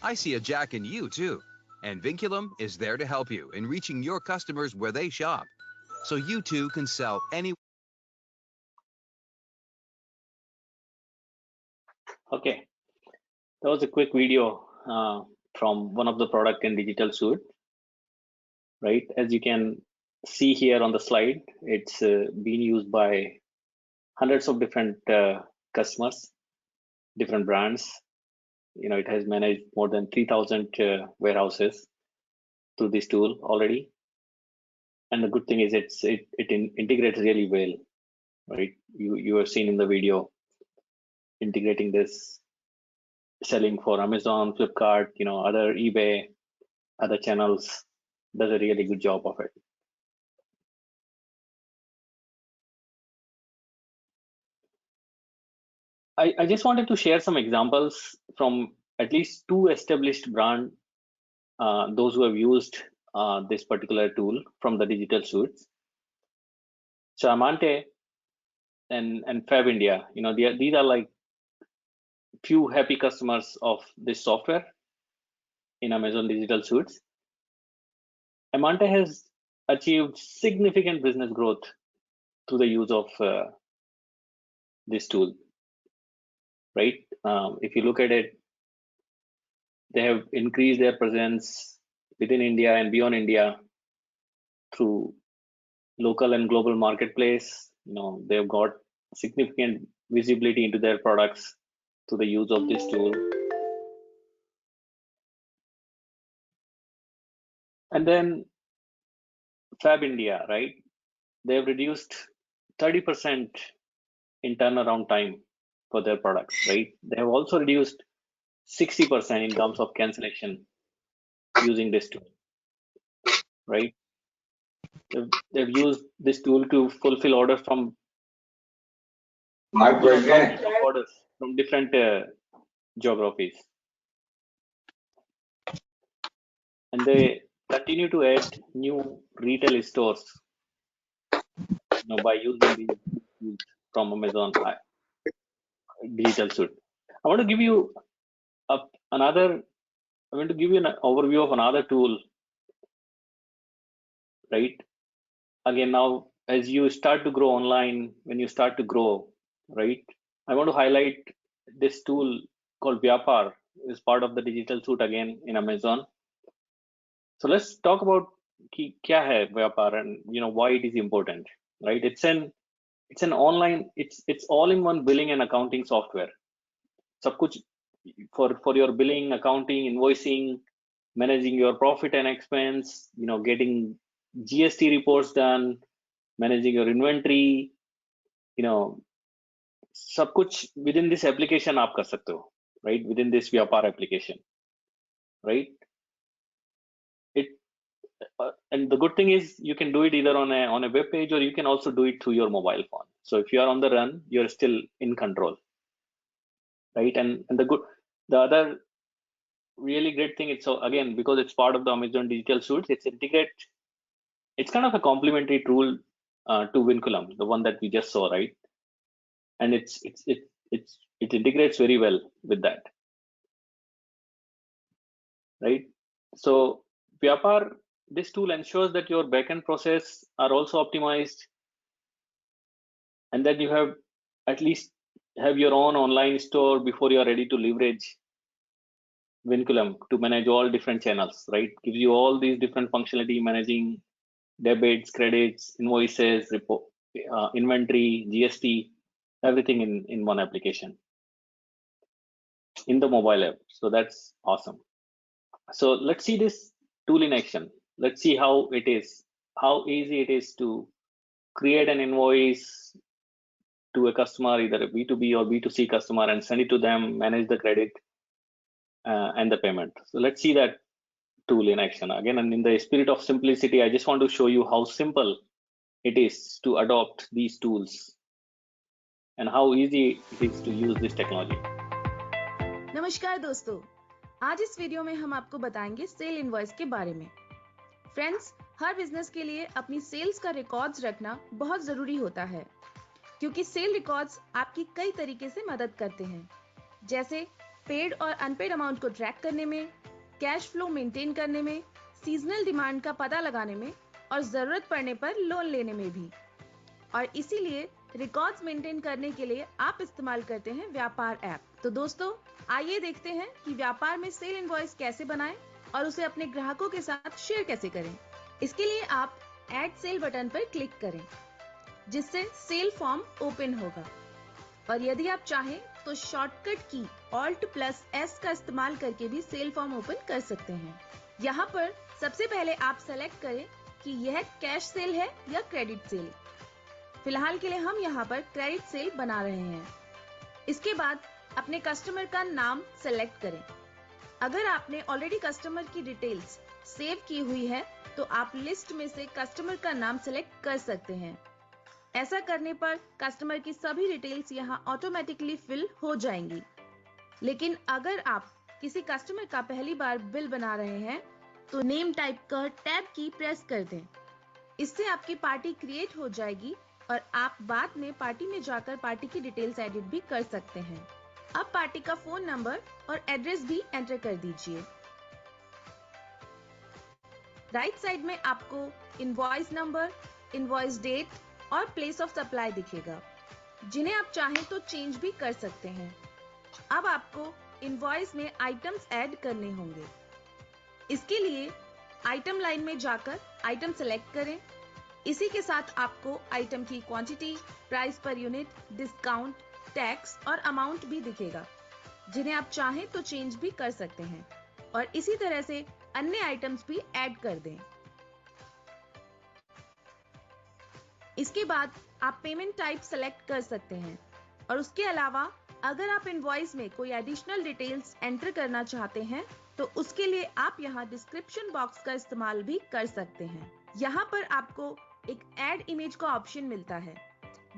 I see a Jack in you too. And Vinculum is there to help you in reaching your customers where they shop, so you too can sell anywhere. Okay, that was a quick video from one of the product in Digital Suite. Right, as you can see here on the slide, it's being used by hundreds of different customers, different brands. It has managed more than 3,000 warehouses through this tool already. And the good thing is it integrates really well, right? You have seen in the video integrating this, selling for Amazon, Flipkart, other eBay, other channels, does a really good job of it. I just wanted to share some examples from at least 2 established brands, those who have used this particular tool from the Digital Suites. So Amante and Fab India, these are like few happy customers of this software in Amazon Digital Suites. Amante has achieved significant business growth through the use of this tool, right? If you look at it, they have increased their presence within India and beyond India through local and global marketplace. They've got significant visibility into their products through the use of this tool. And then Fab India, right? They've reduced 30% in turnaround time for their products, right? They have also reduced 60% in terms of cancellation using this tool, right? They've used this tool to fulfill orders from orders from different geographies, and they continue to add new retail stores, by using these tools from Amazon Digital Suite. I want to give you an overview of another tool right? Again, now as you start to grow online, when you start to grow, right, I want to highlight this tool called Vyapar, is part of the digital suite again in Amazon. So let's talk about kya hai Vyapar, and why it is important, right? It's an online, it's all in one billing and accounting software. सब कुछ for your billing, accounting, invoicing, managing your profit and expense, getting GST reports done, managing your inventory, सब कुछ within this application आप कर सकते हो, right? Within this Vyapar application, right? And the good thing is you can do it either on a web page, or you can also do it through your mobile phone. So if you are on the run, you're still in control, right? And the other really great thing, it's, so again, because it's part of the Amazon digital suite, it's kind of a complementary tool to Vinculum, the one that we just saw, right? And it integrates very well with that, right? So Vyapar, this tool ensures that your backend process are also optimized, and that you have at least have your own online store before you are ready to leverage Vinculum to manage all different channels, right? Gives you all these different functionality, managing debits, credits, invoices, inventory, GST, everything in one application in the mobile app. So that's awesome. So let's see this tool in action. Let's see how easy it is to create an invoice to a customer, either a B2B or B2C customer, and send it to them, manage the credit and the payment. So let's see that tool in action again. And in the spirit of simplicity, I just want to show you how simple it is to adopt these tools and how easy it is to use this technology. नमस्कार दोस्तों, आज इस video में हम आपको बताएंगे cell invoice के बारे में। फ्रेंड्स, हर बिजनेस के लिए अपनी सेल्स का रिकॉर्ड्स रखना बहुत जरूरी होता है, क्योंकि सेल रिकॉर्ड्स आपकी कई तरीके से मदद करते हैं, जैसे पेड और अनपेड अमाउंट को ट्रैक करने में, कैश फ्लो मेंटेन करने में, सीजनल डिमांड का पता लगाने में और जरूरत पड़ने पर लोन लेने में भी। और इसीलिए रिकॉर्ड्स मेंटेन करने के लिए आप इस्तेमाल करते हैं व्यापार ऐप। तो दोस्तों, आइए देखते हैं कि व्यापार में सेल इनवॉइस कैसे बनाएं और उसे अपने ग्राहकों के साथ शेयर कैसे करें। इसके लिए आप ऐड सेल बटन पर क्लिक करें, जिससे सेल फॉर्म ओपन होगा। और यदि आप चाहें तो शॉर्टकट की Alt+S का इस्तेमाल करके भी सेल फॉर्म ओपन कर सकते हैं। यहाँ पर सबसे पहले आप सेलेक्ट करें कि यह कैश सेल है या क्रेडिट सेल। फिलहाल के लिए हम यहाँ पर क्रेडिट सेल बना रहे हैं। इसके बाद अपने कस्टमर का नाम सेलेक्ट करें। अगर आपने ऑलरेडी कस्टमर की डिटेल्स सेव की हुई है, तो आप लिस्ट में से कस्टमर का नाम सेलेक्ट कर सकते हैं। ऐसा करने पर कस्टमर की सभी डिटेल्स यहाँ ऑटोमेटिकली फिल हो जाएंगी। लेकिन अगर आप किसी कस्टमर का पहली बार बिल बना रहे हैं, तो नेम टाइप कर टैब की प्रेस कर दें। इससे आपकी पार्टी क्रिएट हो जाएगी और आप बाद में पार्टी में जाकर पार्टी की डिटेल्स एडिट भी कर सकते हैं। अब पार्टी का फोन नंबर और एड्रेस भी एंटर कर दीजिए। राइट साइड में आपको इनवॉइस नंबर, इनवॉइस डेट और प्लेस ऑफ सप्लाई दिखेगा, जिन्हें आप चाहें तो चेंज भी कर सकते हैं। अब आपको इनवॉइस में आइटम्स ऐड करने होंगे। इसके लिए आइटम लाइन में जाकर आइटम सेलेक्ट करें। इसी के साथ आपको आइटम की quantity, price per unit, discount, tax और अमाउंट भी दिखेगा, जिन्हें आप चाहें तो चेंज भी कर सकते हैं। और इसी तरह से अन्य आइटम्स भी ऐड कर दें। इसके बाद आप पेमेंट टाइप सेलेक्ट कर सकते हैं। और उसके अलावा अगर आप इनवॉइस में कोई एडिशनल डिटेल्स एंटर करना चाहते हैं, तो उसके लिए आप यहाँ डिस्क्रिप्शन बॉक्स का इस्तेमाल भी कर सकते हैं। यहाँ पर आपको एक ऐड इमेज का ऑप्शन मिलता है,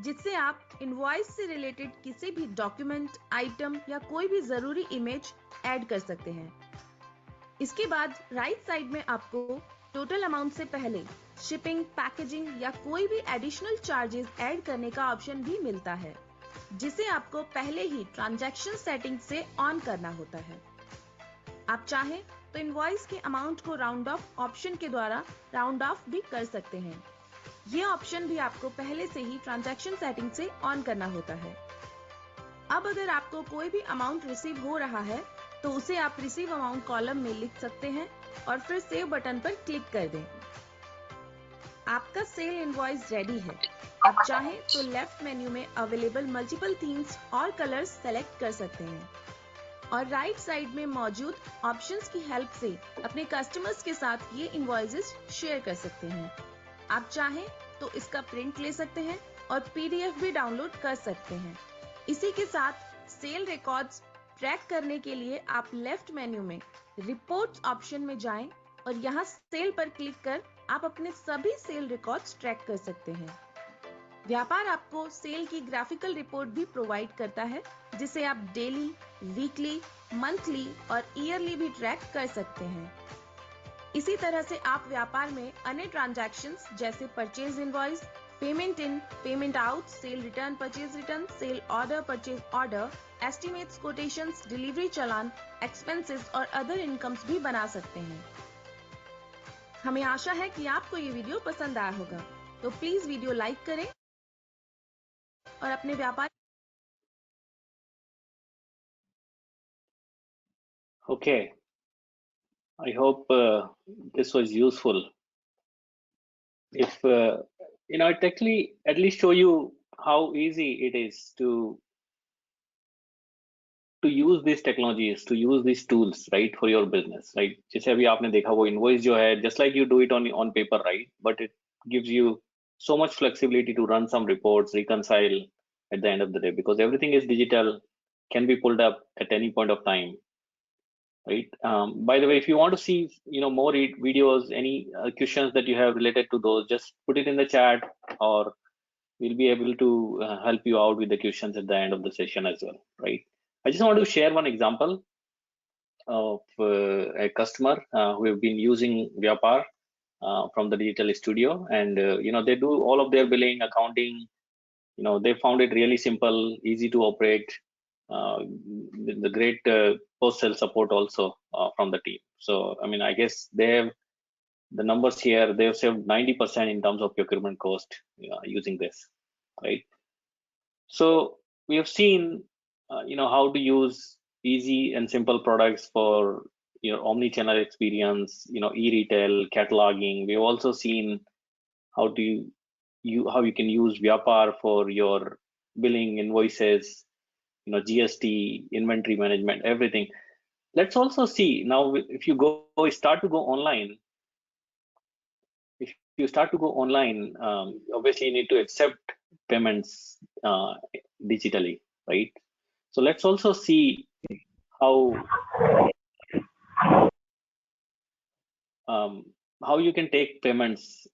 जिससे आप इनवॉइस से रिलेटेड किसी भी डॉक्यूमेंट, आइटम या कोई भी जरूरी इमेज ऐड कर सकते हैं। इसके बाद राइट साइड में आपको टोटल अमाउंट से पहले शिपिंग, पैकेजिंग या कोई भी एडिशनल चार्जेस ऐड करने का ऑप्शन भी मिलता है, जिसे आपको पहले ही ट्रांजैक्शन सेटिंग से ऑन करना होता है। आप चाहें तो इनवॉइस के अमाउंट को राउंड ऑफ ऑप्शन के द्वारा राउंड ऑफ भी कर सकते हैं। ये ऑप्शन भी आपको पहले से ही ट्रांजैक्शन सेटिंग से ऑन करना होता है। अब अगर आपको कोई भी अमाउंट रिसीव हो रहा है तो उसे आप रिसीव अमाउंट कॉलम में लिख सकते हैं और फिर सेव बटन पर क्लिक कर दें। आपका सेल इनवॉइस रेडी है। आप चाहें तो लेफ्ट मेन्यू में अवेलेबल मल्टीपल थीम्स और कलर्स सेलेक्ट कर सकते हैं और राइट साइड में मौजूद ऑप्शंस की हेल्प से अपने कस्टमर्स के साथ ये इनवॉइसेस शेयर कर सकते हैं। आप चाहें तो इसका प्रिंट ले सकते हैं और पीडीएफ भी डाउनलोड कर सकते हैं। इसी के साथ सेल रिकॉर्ड्स ट्रैक करने के लिए आप लेफ्ट मेन्यू में रिपोर्ट्स ऑप्शन में जाएं और यहां सेल पर क्लिक कर आप अपने सभी सेल रिकॉर्ड्स ट्रैक कर सकते हैं। व्यापार आपको सेल की ग्राफिकल रिपोर्ट भी प्रोवाइड करता है जिसे आप डेली, वीकली, मंथली और ईयरली भी ट्रैक कर सकते हैं। इसी तरह से आप व्यापार में अन्य ट्रांजैक्शंस जैसे purchase invoice, payment in, payment out, sale return, purchase return, sale order, purchase order, estimates, quotations, delivery चालान, एक्सपेंसेस और अदर इनकम्स भी बना सकते हैं। हमें आशा है कि आपको ये वीडियो पसंद आया होगा, तो प्लीज वीडियो लाइक करें और अपने व्यापार Okay, I hope this was useful. If it actually at least show you how easy it is to use these technologies, to use these tools, right, for your business, right? जैसे अभी आपने देखा वो invoice जो है, just like you do it on paper, right? But it gives you so much flexibility to run some reports, reconcile at the end of the day, because everything is digital, can be pulled up at any point of time, right? By the way, if you want to see more videos, any questions that you have related to those, just put it in the chat, or we'll be able to help you out with the questions at the end of the session as well, right? I just want to share one example of a customer who have been using Vyapar from the digital studio, and they do all of their billing, accounting. They found it really simple, easy to operate. The great post-sale support also from the team. So I mean, I guess they have the numbers here. They have saved 90% in terms of procurement cost using this, right? So we have seen how to use easy and simple products for omni-channel experience, e-retail, cataloging. We've also seen how you can use Vyapar for your billing, invoices, GST, inventory management, everything. Let's also see now, if you start to go online, obviously you need to accept payments digitally, right? So let's also see how you can take payments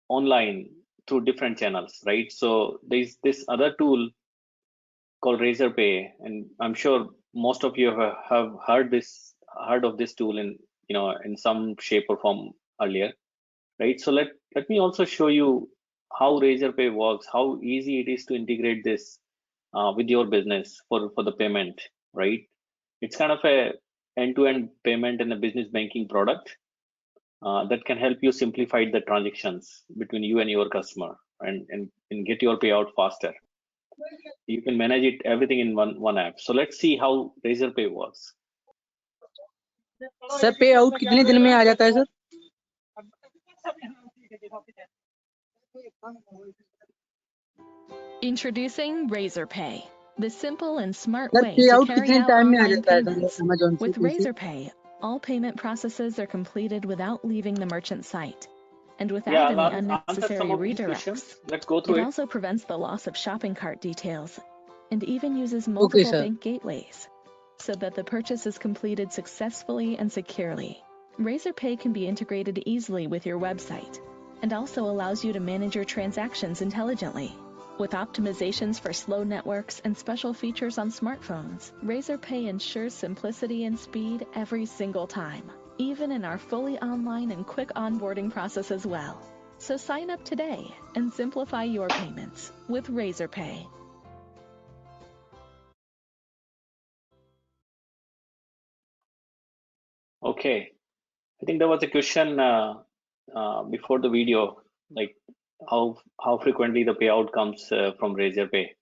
online through different channels, right? So there's this other tool called Razer Pay, and I'm sure most of you have heard of this tool in some shape or form earlier, right? So let me also show you how Razer Pay works, how easy it is to integrate this with your business for the payment, right? It's kind of a end-to-end payment and a business banking product that can help you simplify the transactions between you and your customer, and get your payout faster. You can manage everything in one app. So let's see how Razer Pay works. Sir पे out कितने दिन में आ जाता है sir? Introducing Razer Pay, the simple and smart sir way पे to out carry कितने out time में आ online जाता है payments. अमेज़न से? With Razer Pay, all payment processes are completed without leaving the merchant site and without Yeah, any I'll answer unnecessary some of these redirects. questions. Let's go through It it. also prevents the loss of shopping cart details and even uses Okay, multiple sir. bank gateways so that the purchase is completed successfully and securely. Razer Pay can be integrated easily with your website and also allows you to manage your transactions intelligently. With optimizations for slow networks and special features on smartphones, Razer Pay ensures simplicity and speed every single time, even in our fully online and quick onboarding process as well. So sign up today and simplify your payments with Razer Pay. Okay, I think there was a question before the video, like how frequently the payout comes from Razer Pay.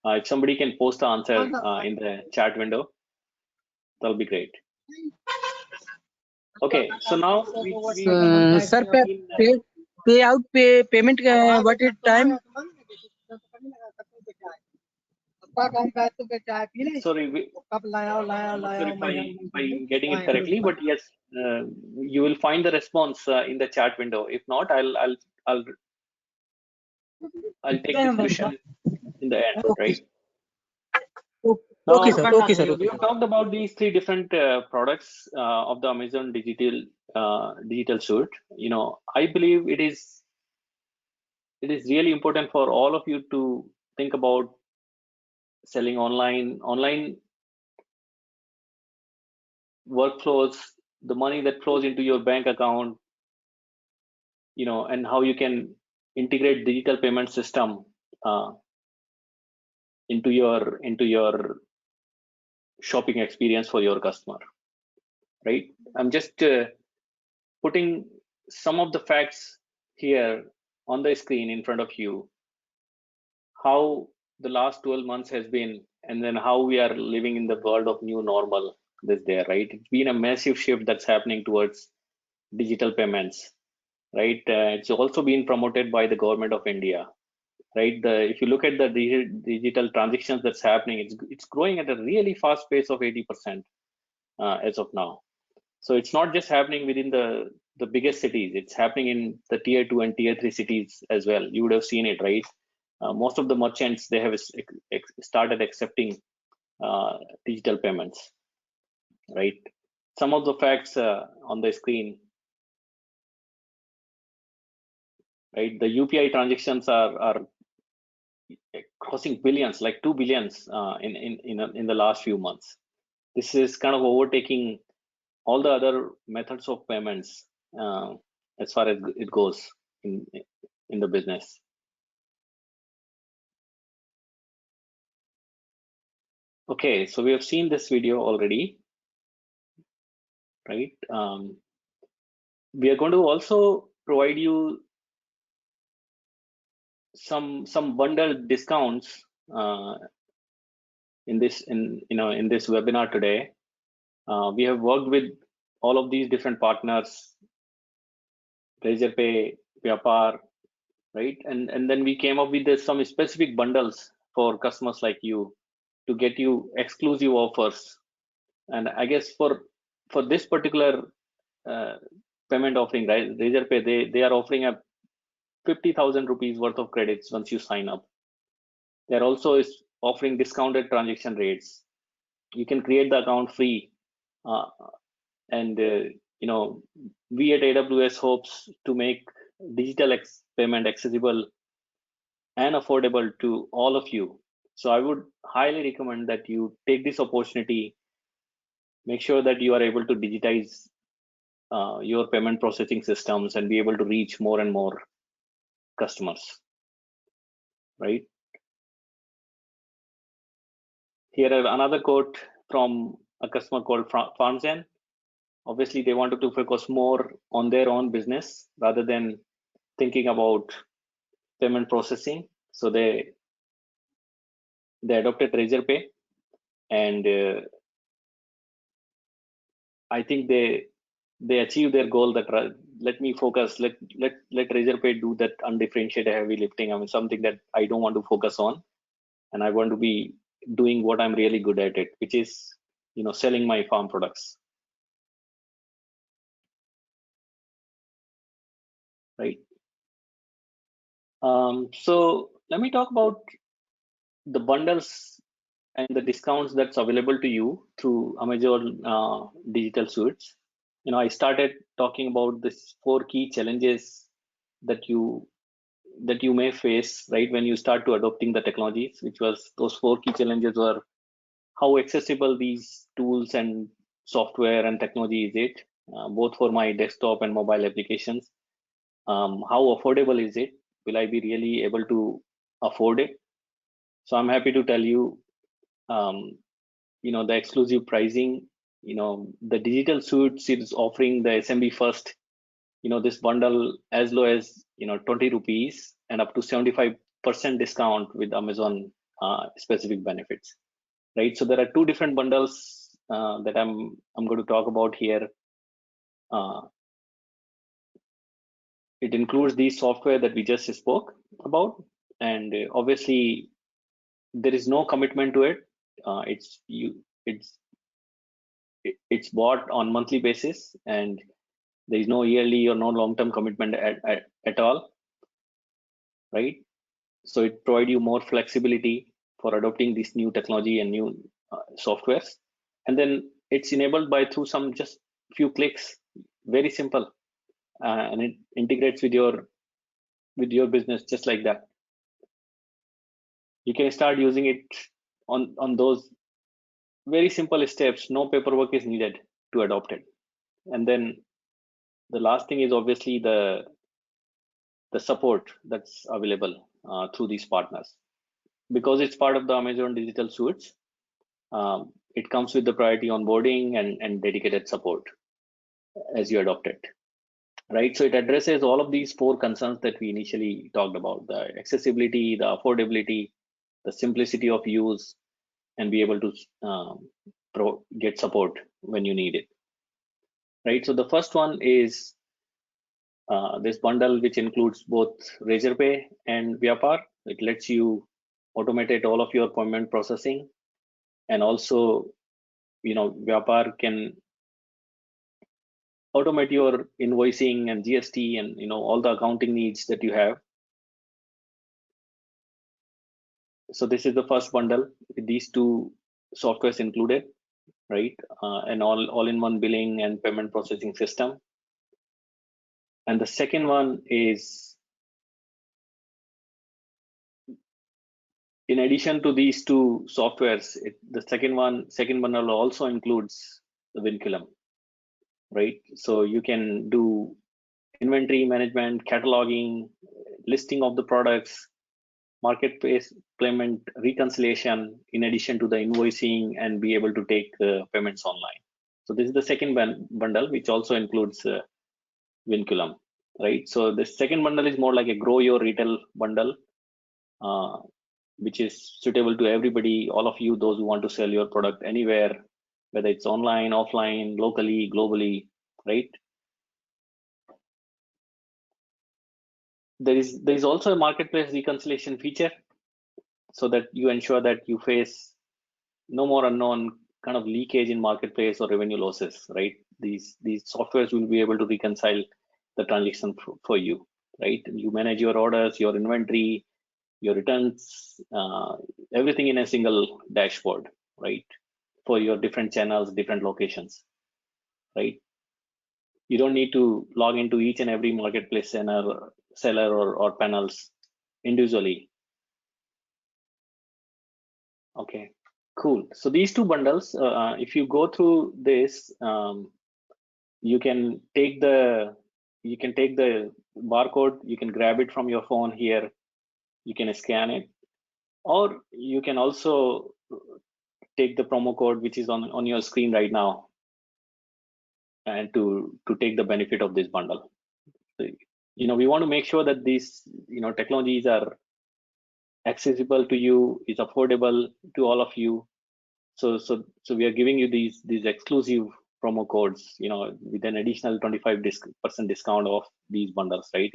If somebody can post the answer in the chat window, that'll be great. Okay, so now Sir, payment what is time? Sorry, I'm not sure if I'm getting it correctly, but yes, you will find the response in the chat window. If not, I'll take this question in the end, right? Now, Okay, sir. Okay, sir. we have talked about these three different products of the Amazon digital suite. You know, I believe it is really important for all of you to think about selling online workflows, the money that flows into your bank account, you know, and how you can integrate digital payment system into your shopping experience for your customer, right? I'm just putting some of the facts here on the screen in front of you, how the last 12 months has been, and then how we are living in the world of new normal this day, right? It's been a massive shift that's happening towards digital payments, right? It's also been promoted by the government of India, right? If you look at the digital transactions that's happening, it's growing at a really fast pace of 80% as of now. So it's not just happening within the biggest cities, it's happening in the tier 2 and tier 3 cities as well. You would have seen it, right? Most of the merchants, they have started accepting digital payments, right? Some of the facts on the screen, right? The UPI transactions are crossing billions, like 2 billions in the last few months. This is kind of overtaking all the other methods of payments as far as it goes in the business. Okay, so we have seen this video already, right? We are going to also provide you some bundled discounts in this webinar today. We have worked with all of these different partners, Razer Pay, Vyapar, right? And then we came up with some specific bundles for customers like you to get you exclusive offers. And I guess for this particular payment offering, right, Razer Pay, they are offering a 50,000 rupees worth of credits once you sign up. They're also offering discounted transaction rates. You can create the account free, and you know, we at AWS hopes to make digital payment accessible and affordable to all of you. So I would highly recommend that you take this opportunity, make sure that you are able to digitize your payment processing systems and be able to reach more and more customers, right? Here are another quote from a customer called Farmzen. Obviously, they wanted to focus more on their own business rather than thinking about payment processing. So they adopted Razer Pay, and I think they achieved their goal that let me focus, let Razer Pay do that undifferentiated heavy lifting. I mean, something that I don't want to focus on, and I want to be doing what I'm really good at it, which is, you know, selling my farm products, right? So let me talk about the bundles and the discounts that's available to you through Amazon digital suites. You know, I started talking about this 4 key challenges that you may face, right, when you start to adopting the technologies, which was those 4 key challenges were: how accessible these tools and software and technology is it, both for my desktop and mobile applications. How affordable is it? Will I be really able to afford it? So I'm happy to tell you, you know, the exclusive pricing the digital suits is offering the SMB first, this bundle as low as 20 rupees and up to 75% discount with Amazon specific benefits, right? So there are two different bundles that I'm going to talk about here. It includes the software that we just spoke about, and obviously there is no commitment to it. It's bought on monthly basis, and there is no yearly or no long-term commitment at all, right? So it provides you more flexibility for adopting this new technology and new softwares, and then it's enabled by through some just few clicks, very simple, and it integrates with your business just like that. You can start using it on those very simple steps. No paperwork is needed to adopt it. And then the last thing is obviously the support that's available through these partners. Because it's part of the Amazon Digital Suites, it comes with the priority onboarding and dedicated support as you adopt it, right? So it addresses all of these four concerns that we initially talked about: the accessibility, the affordability, the simplicity of use, and be able to get support when you need it, right? So the first one is this bundle, which includes both Razer Pay and Vyapar. It lets you automate all of your payment processing, and also, Vyapar can automate your invoicing and GST and all the accounting needs that you have. So this is the first bundle with these two softwares included, right? An all-in-one billing and payment processing system. And the second one is, in addition to these two softwares, the second bundle also includes the Vinculum, right? So you can do inventory management, cataloging, listing of the products, marketplace payment reconciliation, in addition to the invoicing, and be able to take payments online. So this is the second bundle, which also includes Vinculum, right? So the second bundle is more like a grow your retail bundle, which is suitable to everybody, all of you, those who want to sell your product anywhere, whether it's online, offline, locally, globally, right? There is also a marketplace reconciliation feature, so that you ensure that you face no more unknown kind of leakage in marketplace or revenue losses, right? These softwares will be able to reconcile the transaction for you, right? You manage your orders, your inventory, your returns, everything in a single dashboard, right? For your different channels, different locations, right? You don't need to log into each and every marketplace seller or panels individually. Okay, cool. So these two bundles, if you go through this, you can take the barcode, you can grab it from your phone here, you can scan it, or you can also take the promo code which is on your screen right now, and to take the benefit of this bundle. So, we want to make sure that these technologies are accessible to you, is affordable to all of you. So we are giving you these exclusive promo codes, with an additional 25% discount off these bundles, right?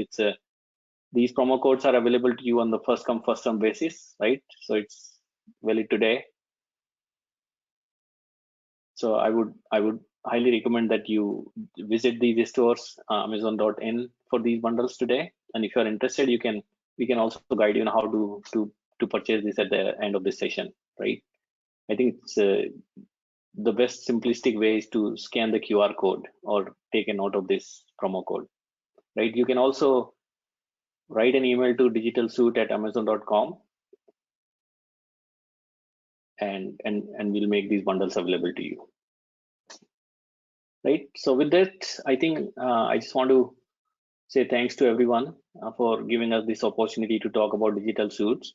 These promo codes are available to you on the first come first serve basis, right? So it's valid today. So I would highly recommend that you visit these stores, amazon.in, for these bundles today. And if you are interested, we can also guide you on how to purchase this at the end of this session, right? I think it's the best simplistic way is to scan the QR code or take a note of this promo code, right? You can also write an email to digitalsuite@amazon.com, and we'll make these bundles available to you, right? So with that, I think I just want to say thanks to everyone for giving us this opportunity to talk about digital suites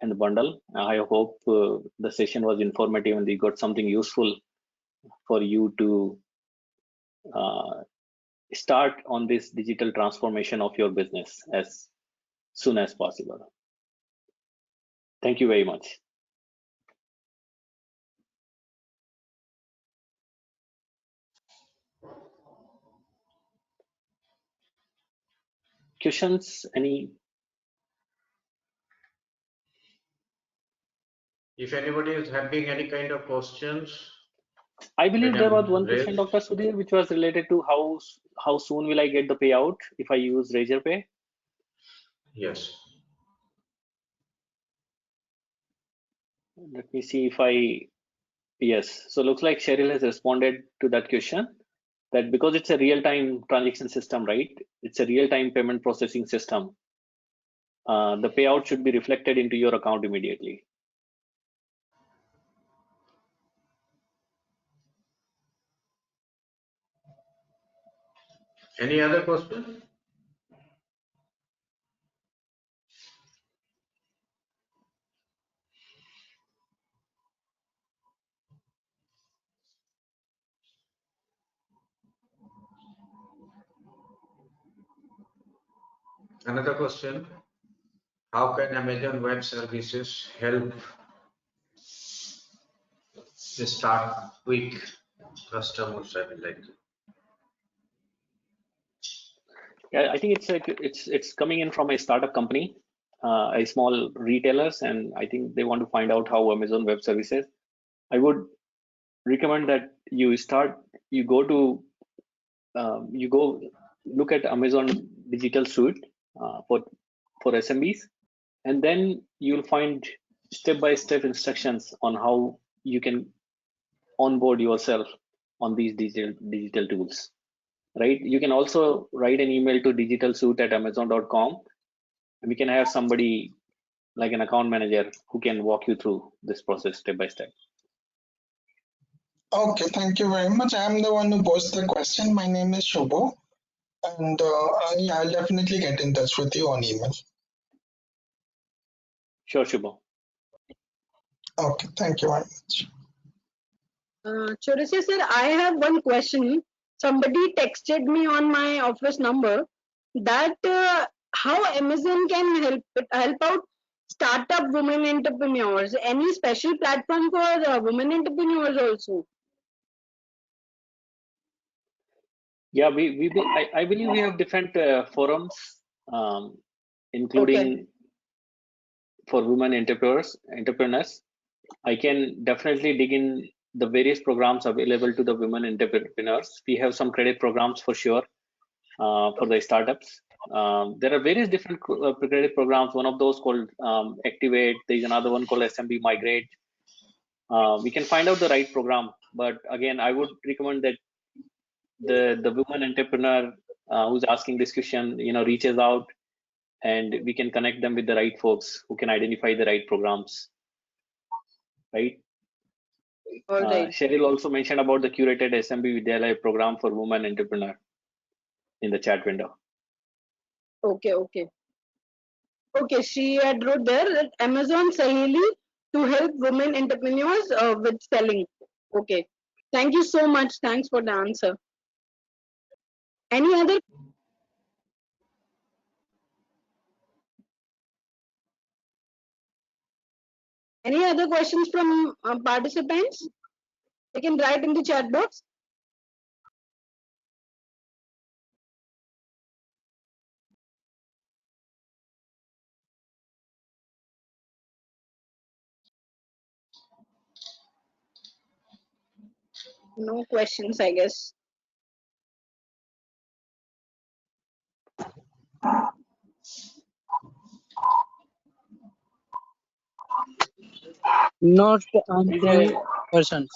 and the bundle. I hope the session was informative and we got something useful for you to start on this digital transformation of your business as soon as possible. Thank you very much. Questions? Any? If anybody is having any kind of questions, I believe there was one raise. question, Dr. Sudhir, which was related to how soon will I get the payout if I use Razer Pay? Yes. Let me see if yes. So looks like Cheryl has responded to that question, that because it's a real-time transaction system, right? It's a real-time payment processing system. The payout should be reflected into your account immediately. Any other question? Another question. How can Amazon Web Services help start quick customers? I would like to. Yeah, I think it's coming in from a startup company, a small retailers, and I think they want to find out how Amazon Web Services. I would recommend that you go look at Amazon Digital Suite for SMBs, and then you'll find step-by-step instructions on how you can onboard yourself on these digital tools. Right? You can also write an email to digitalsuite@amazon.com, and we can have somebody like an account manager who can walk you through this process step by step. Okay, thank you very much. I'm the one who posed the question. My name is Shubho, and yeah, I'll definitely get in touch with you on email. Sure, Shubho. Okay, thank you very much. Chaurasia sir, I have one question. Somebody texted me on my office number that how Amazon can help out startup women entrepreneurs. Any special platform for women entrepreneurs also? Yeah, I believe we have different forums, including for women entrepreneurs. I can definitely dig in the various programs available to the women entrepreneurs. We have some credit programs for sure for the startups. There are various different credit programs. One of those called Activate. There is another one called SMB Migrate. We can find out the right program, but again, I would recommend that the woman entrepreneur who's asking this question, reaches out, and we can connect them with the right folks who can identify the right programs. Right. All right. Cheryl also mentioned about the curated SMB Vidyalaya program for women entrepreneur in the chat window. Okay. Okay, she had wrote there that Amazon Saheli to help women entrepreneurs with selling. Okay, thank you so much. Thanks for the answer. Any other questions from participants? They can write in the chat box. No questions, I guess. Not any persons.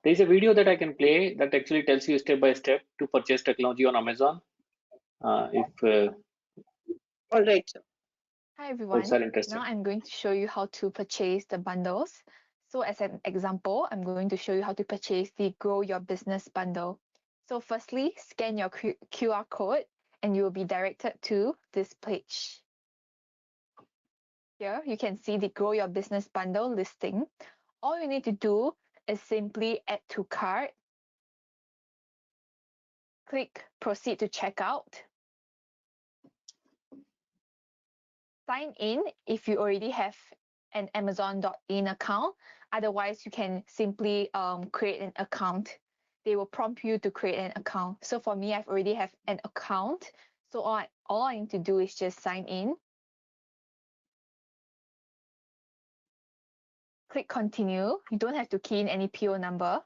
There's a video that I can play that actually tells you step by step to purchase technology on Amazon. All right, sir. Hi everyone. Now I'm going to show you how to purchase the bundles. So as an example, I'm going to show you how to purchase the Grow Your Business bundle. So firstly, scan your QR code and you will be directed to this page. Here you can see the Grow Your Business Bundle listing. All you need to do is simply add to cart, click proceed to checkout, sign in if you already have an Amazon.in account. Otherwise, you can simply create an account. They will prompt you to create an account. So for me, I've already have an account. So all I need to do is just sign in. Click continue. You don't have to key in any PO number.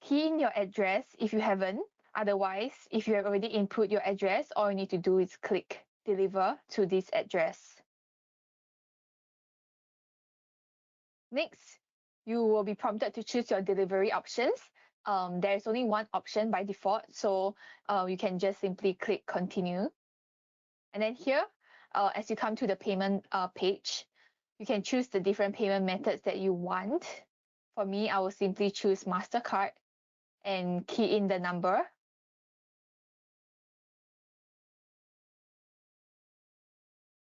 Key in your address if you haven't. Otherwise, if you have already input your address, all you need to do is click deliver to this address. Next, you will be prompted to choose your delivery options. There is only one option by default, so you can just simply click continue. And then here, as you come to the payment page, you can choose the different payment methods that you want. For me, I will simply choose MasterCard and key in the number.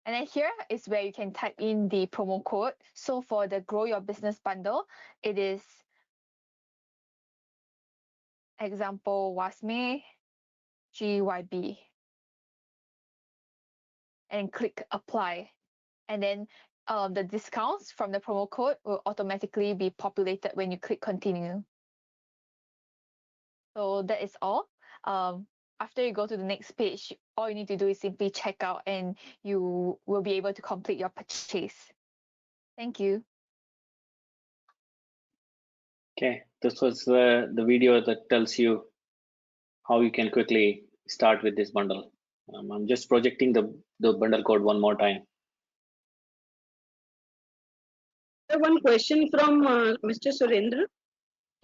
And then here is where you can type in the promo code. So for the Grow Your Business Bundle, it is example WASME GYB. And click apply. And then the discounts from the promo code will automatically be populated when you click continue. So that is all. After you go to the next page, all you need to do is simply check out and you will be able to complete your purchase. Thank you. Okay, this was the video that tells you how you can quickly start with this bundle. I'm just projecting the bundle code one more time. One question from Mr. Surendra.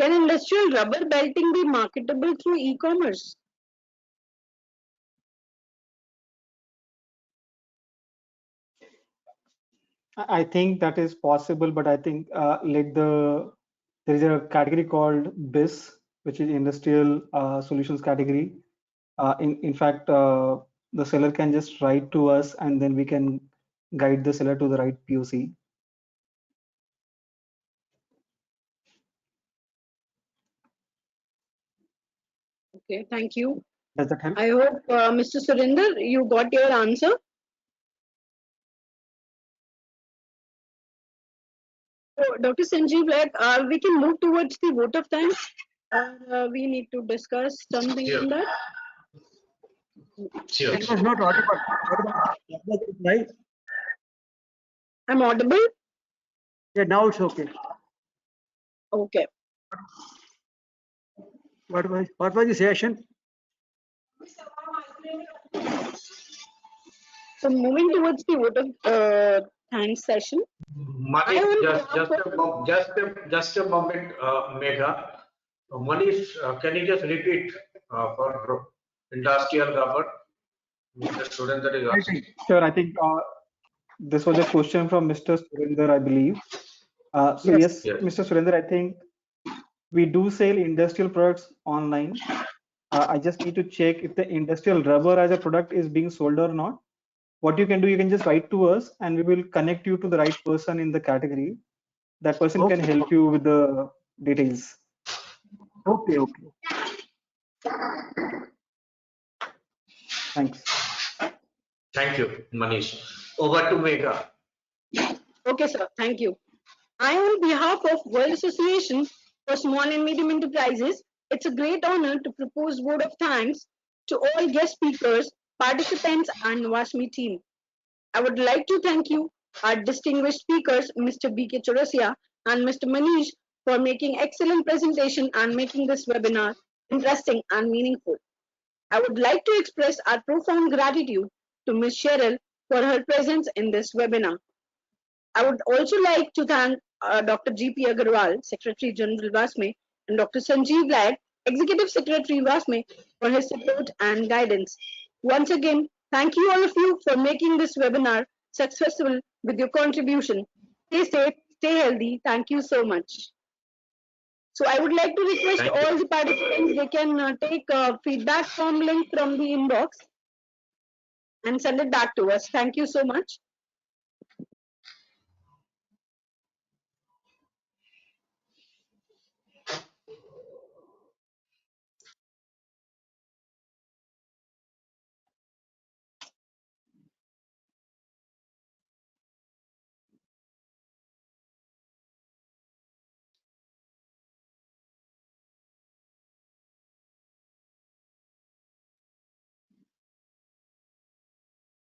Can industrial rubber belting be marketable through e-commerce? I think that is possible, but I think there is a category called BIS, which is Industrial Solutions category. In fact, the seller can just write to us, and then we can guide the seller to the right POC. Okay, thank you. Does that help? I hope, Mr. Surinder, you got your answer. So, Dr. Sanjeev, we can move towards the vote of thanks, or we need to discuss something on that. Sure. It was not audible. Right? I'm audible? Yeah, now it's okay. Okay. What was the session? So moving towards the vote of thanks session. Manish, just a moment, Megha. Manish, can you just repeat for industrial rubber? Mr. Surendra is asking. Sure, I think this was a question from Mr. Surinder, I believe. So yes, Mr. Surinder, I think we do sell industrial products online. I just need to check if the industrial rubber as a product is being sold or not. What you can do, you can just write to us and we will connect you to the right person in the category. That person can help you with the details. Okay. Thanks. Thank you, Manish. Over to Megha. Okay, sir. Thank you. On behalf of World Association for Small and Medium Enterprises, it's a great honor to propose vote of thanks to all guest speakers, participants, and WASME team. I would like to thank you, our distinguished speakers, Mr. B.K. Chaurasia and Mr. Manish, for making excellent presentation and making this webinar interesting and meaningful. I would like to express our profound gratitude to Ms. Cheryl for her presence in this webinar. I would also like to thank Dr. G.P. Agarwal, Secretary General WASME, and Dr. Sanjeev Laik, Executive Secretary WASME, for his support and guidance. Once again, thank you all of you for making this webinar successful with your contribution. Stay safe, stay healthy. Thank you so much. So I would like to request Thank all the participants, they can take feedback form link from the inbox and send it back to us. Thank you so much.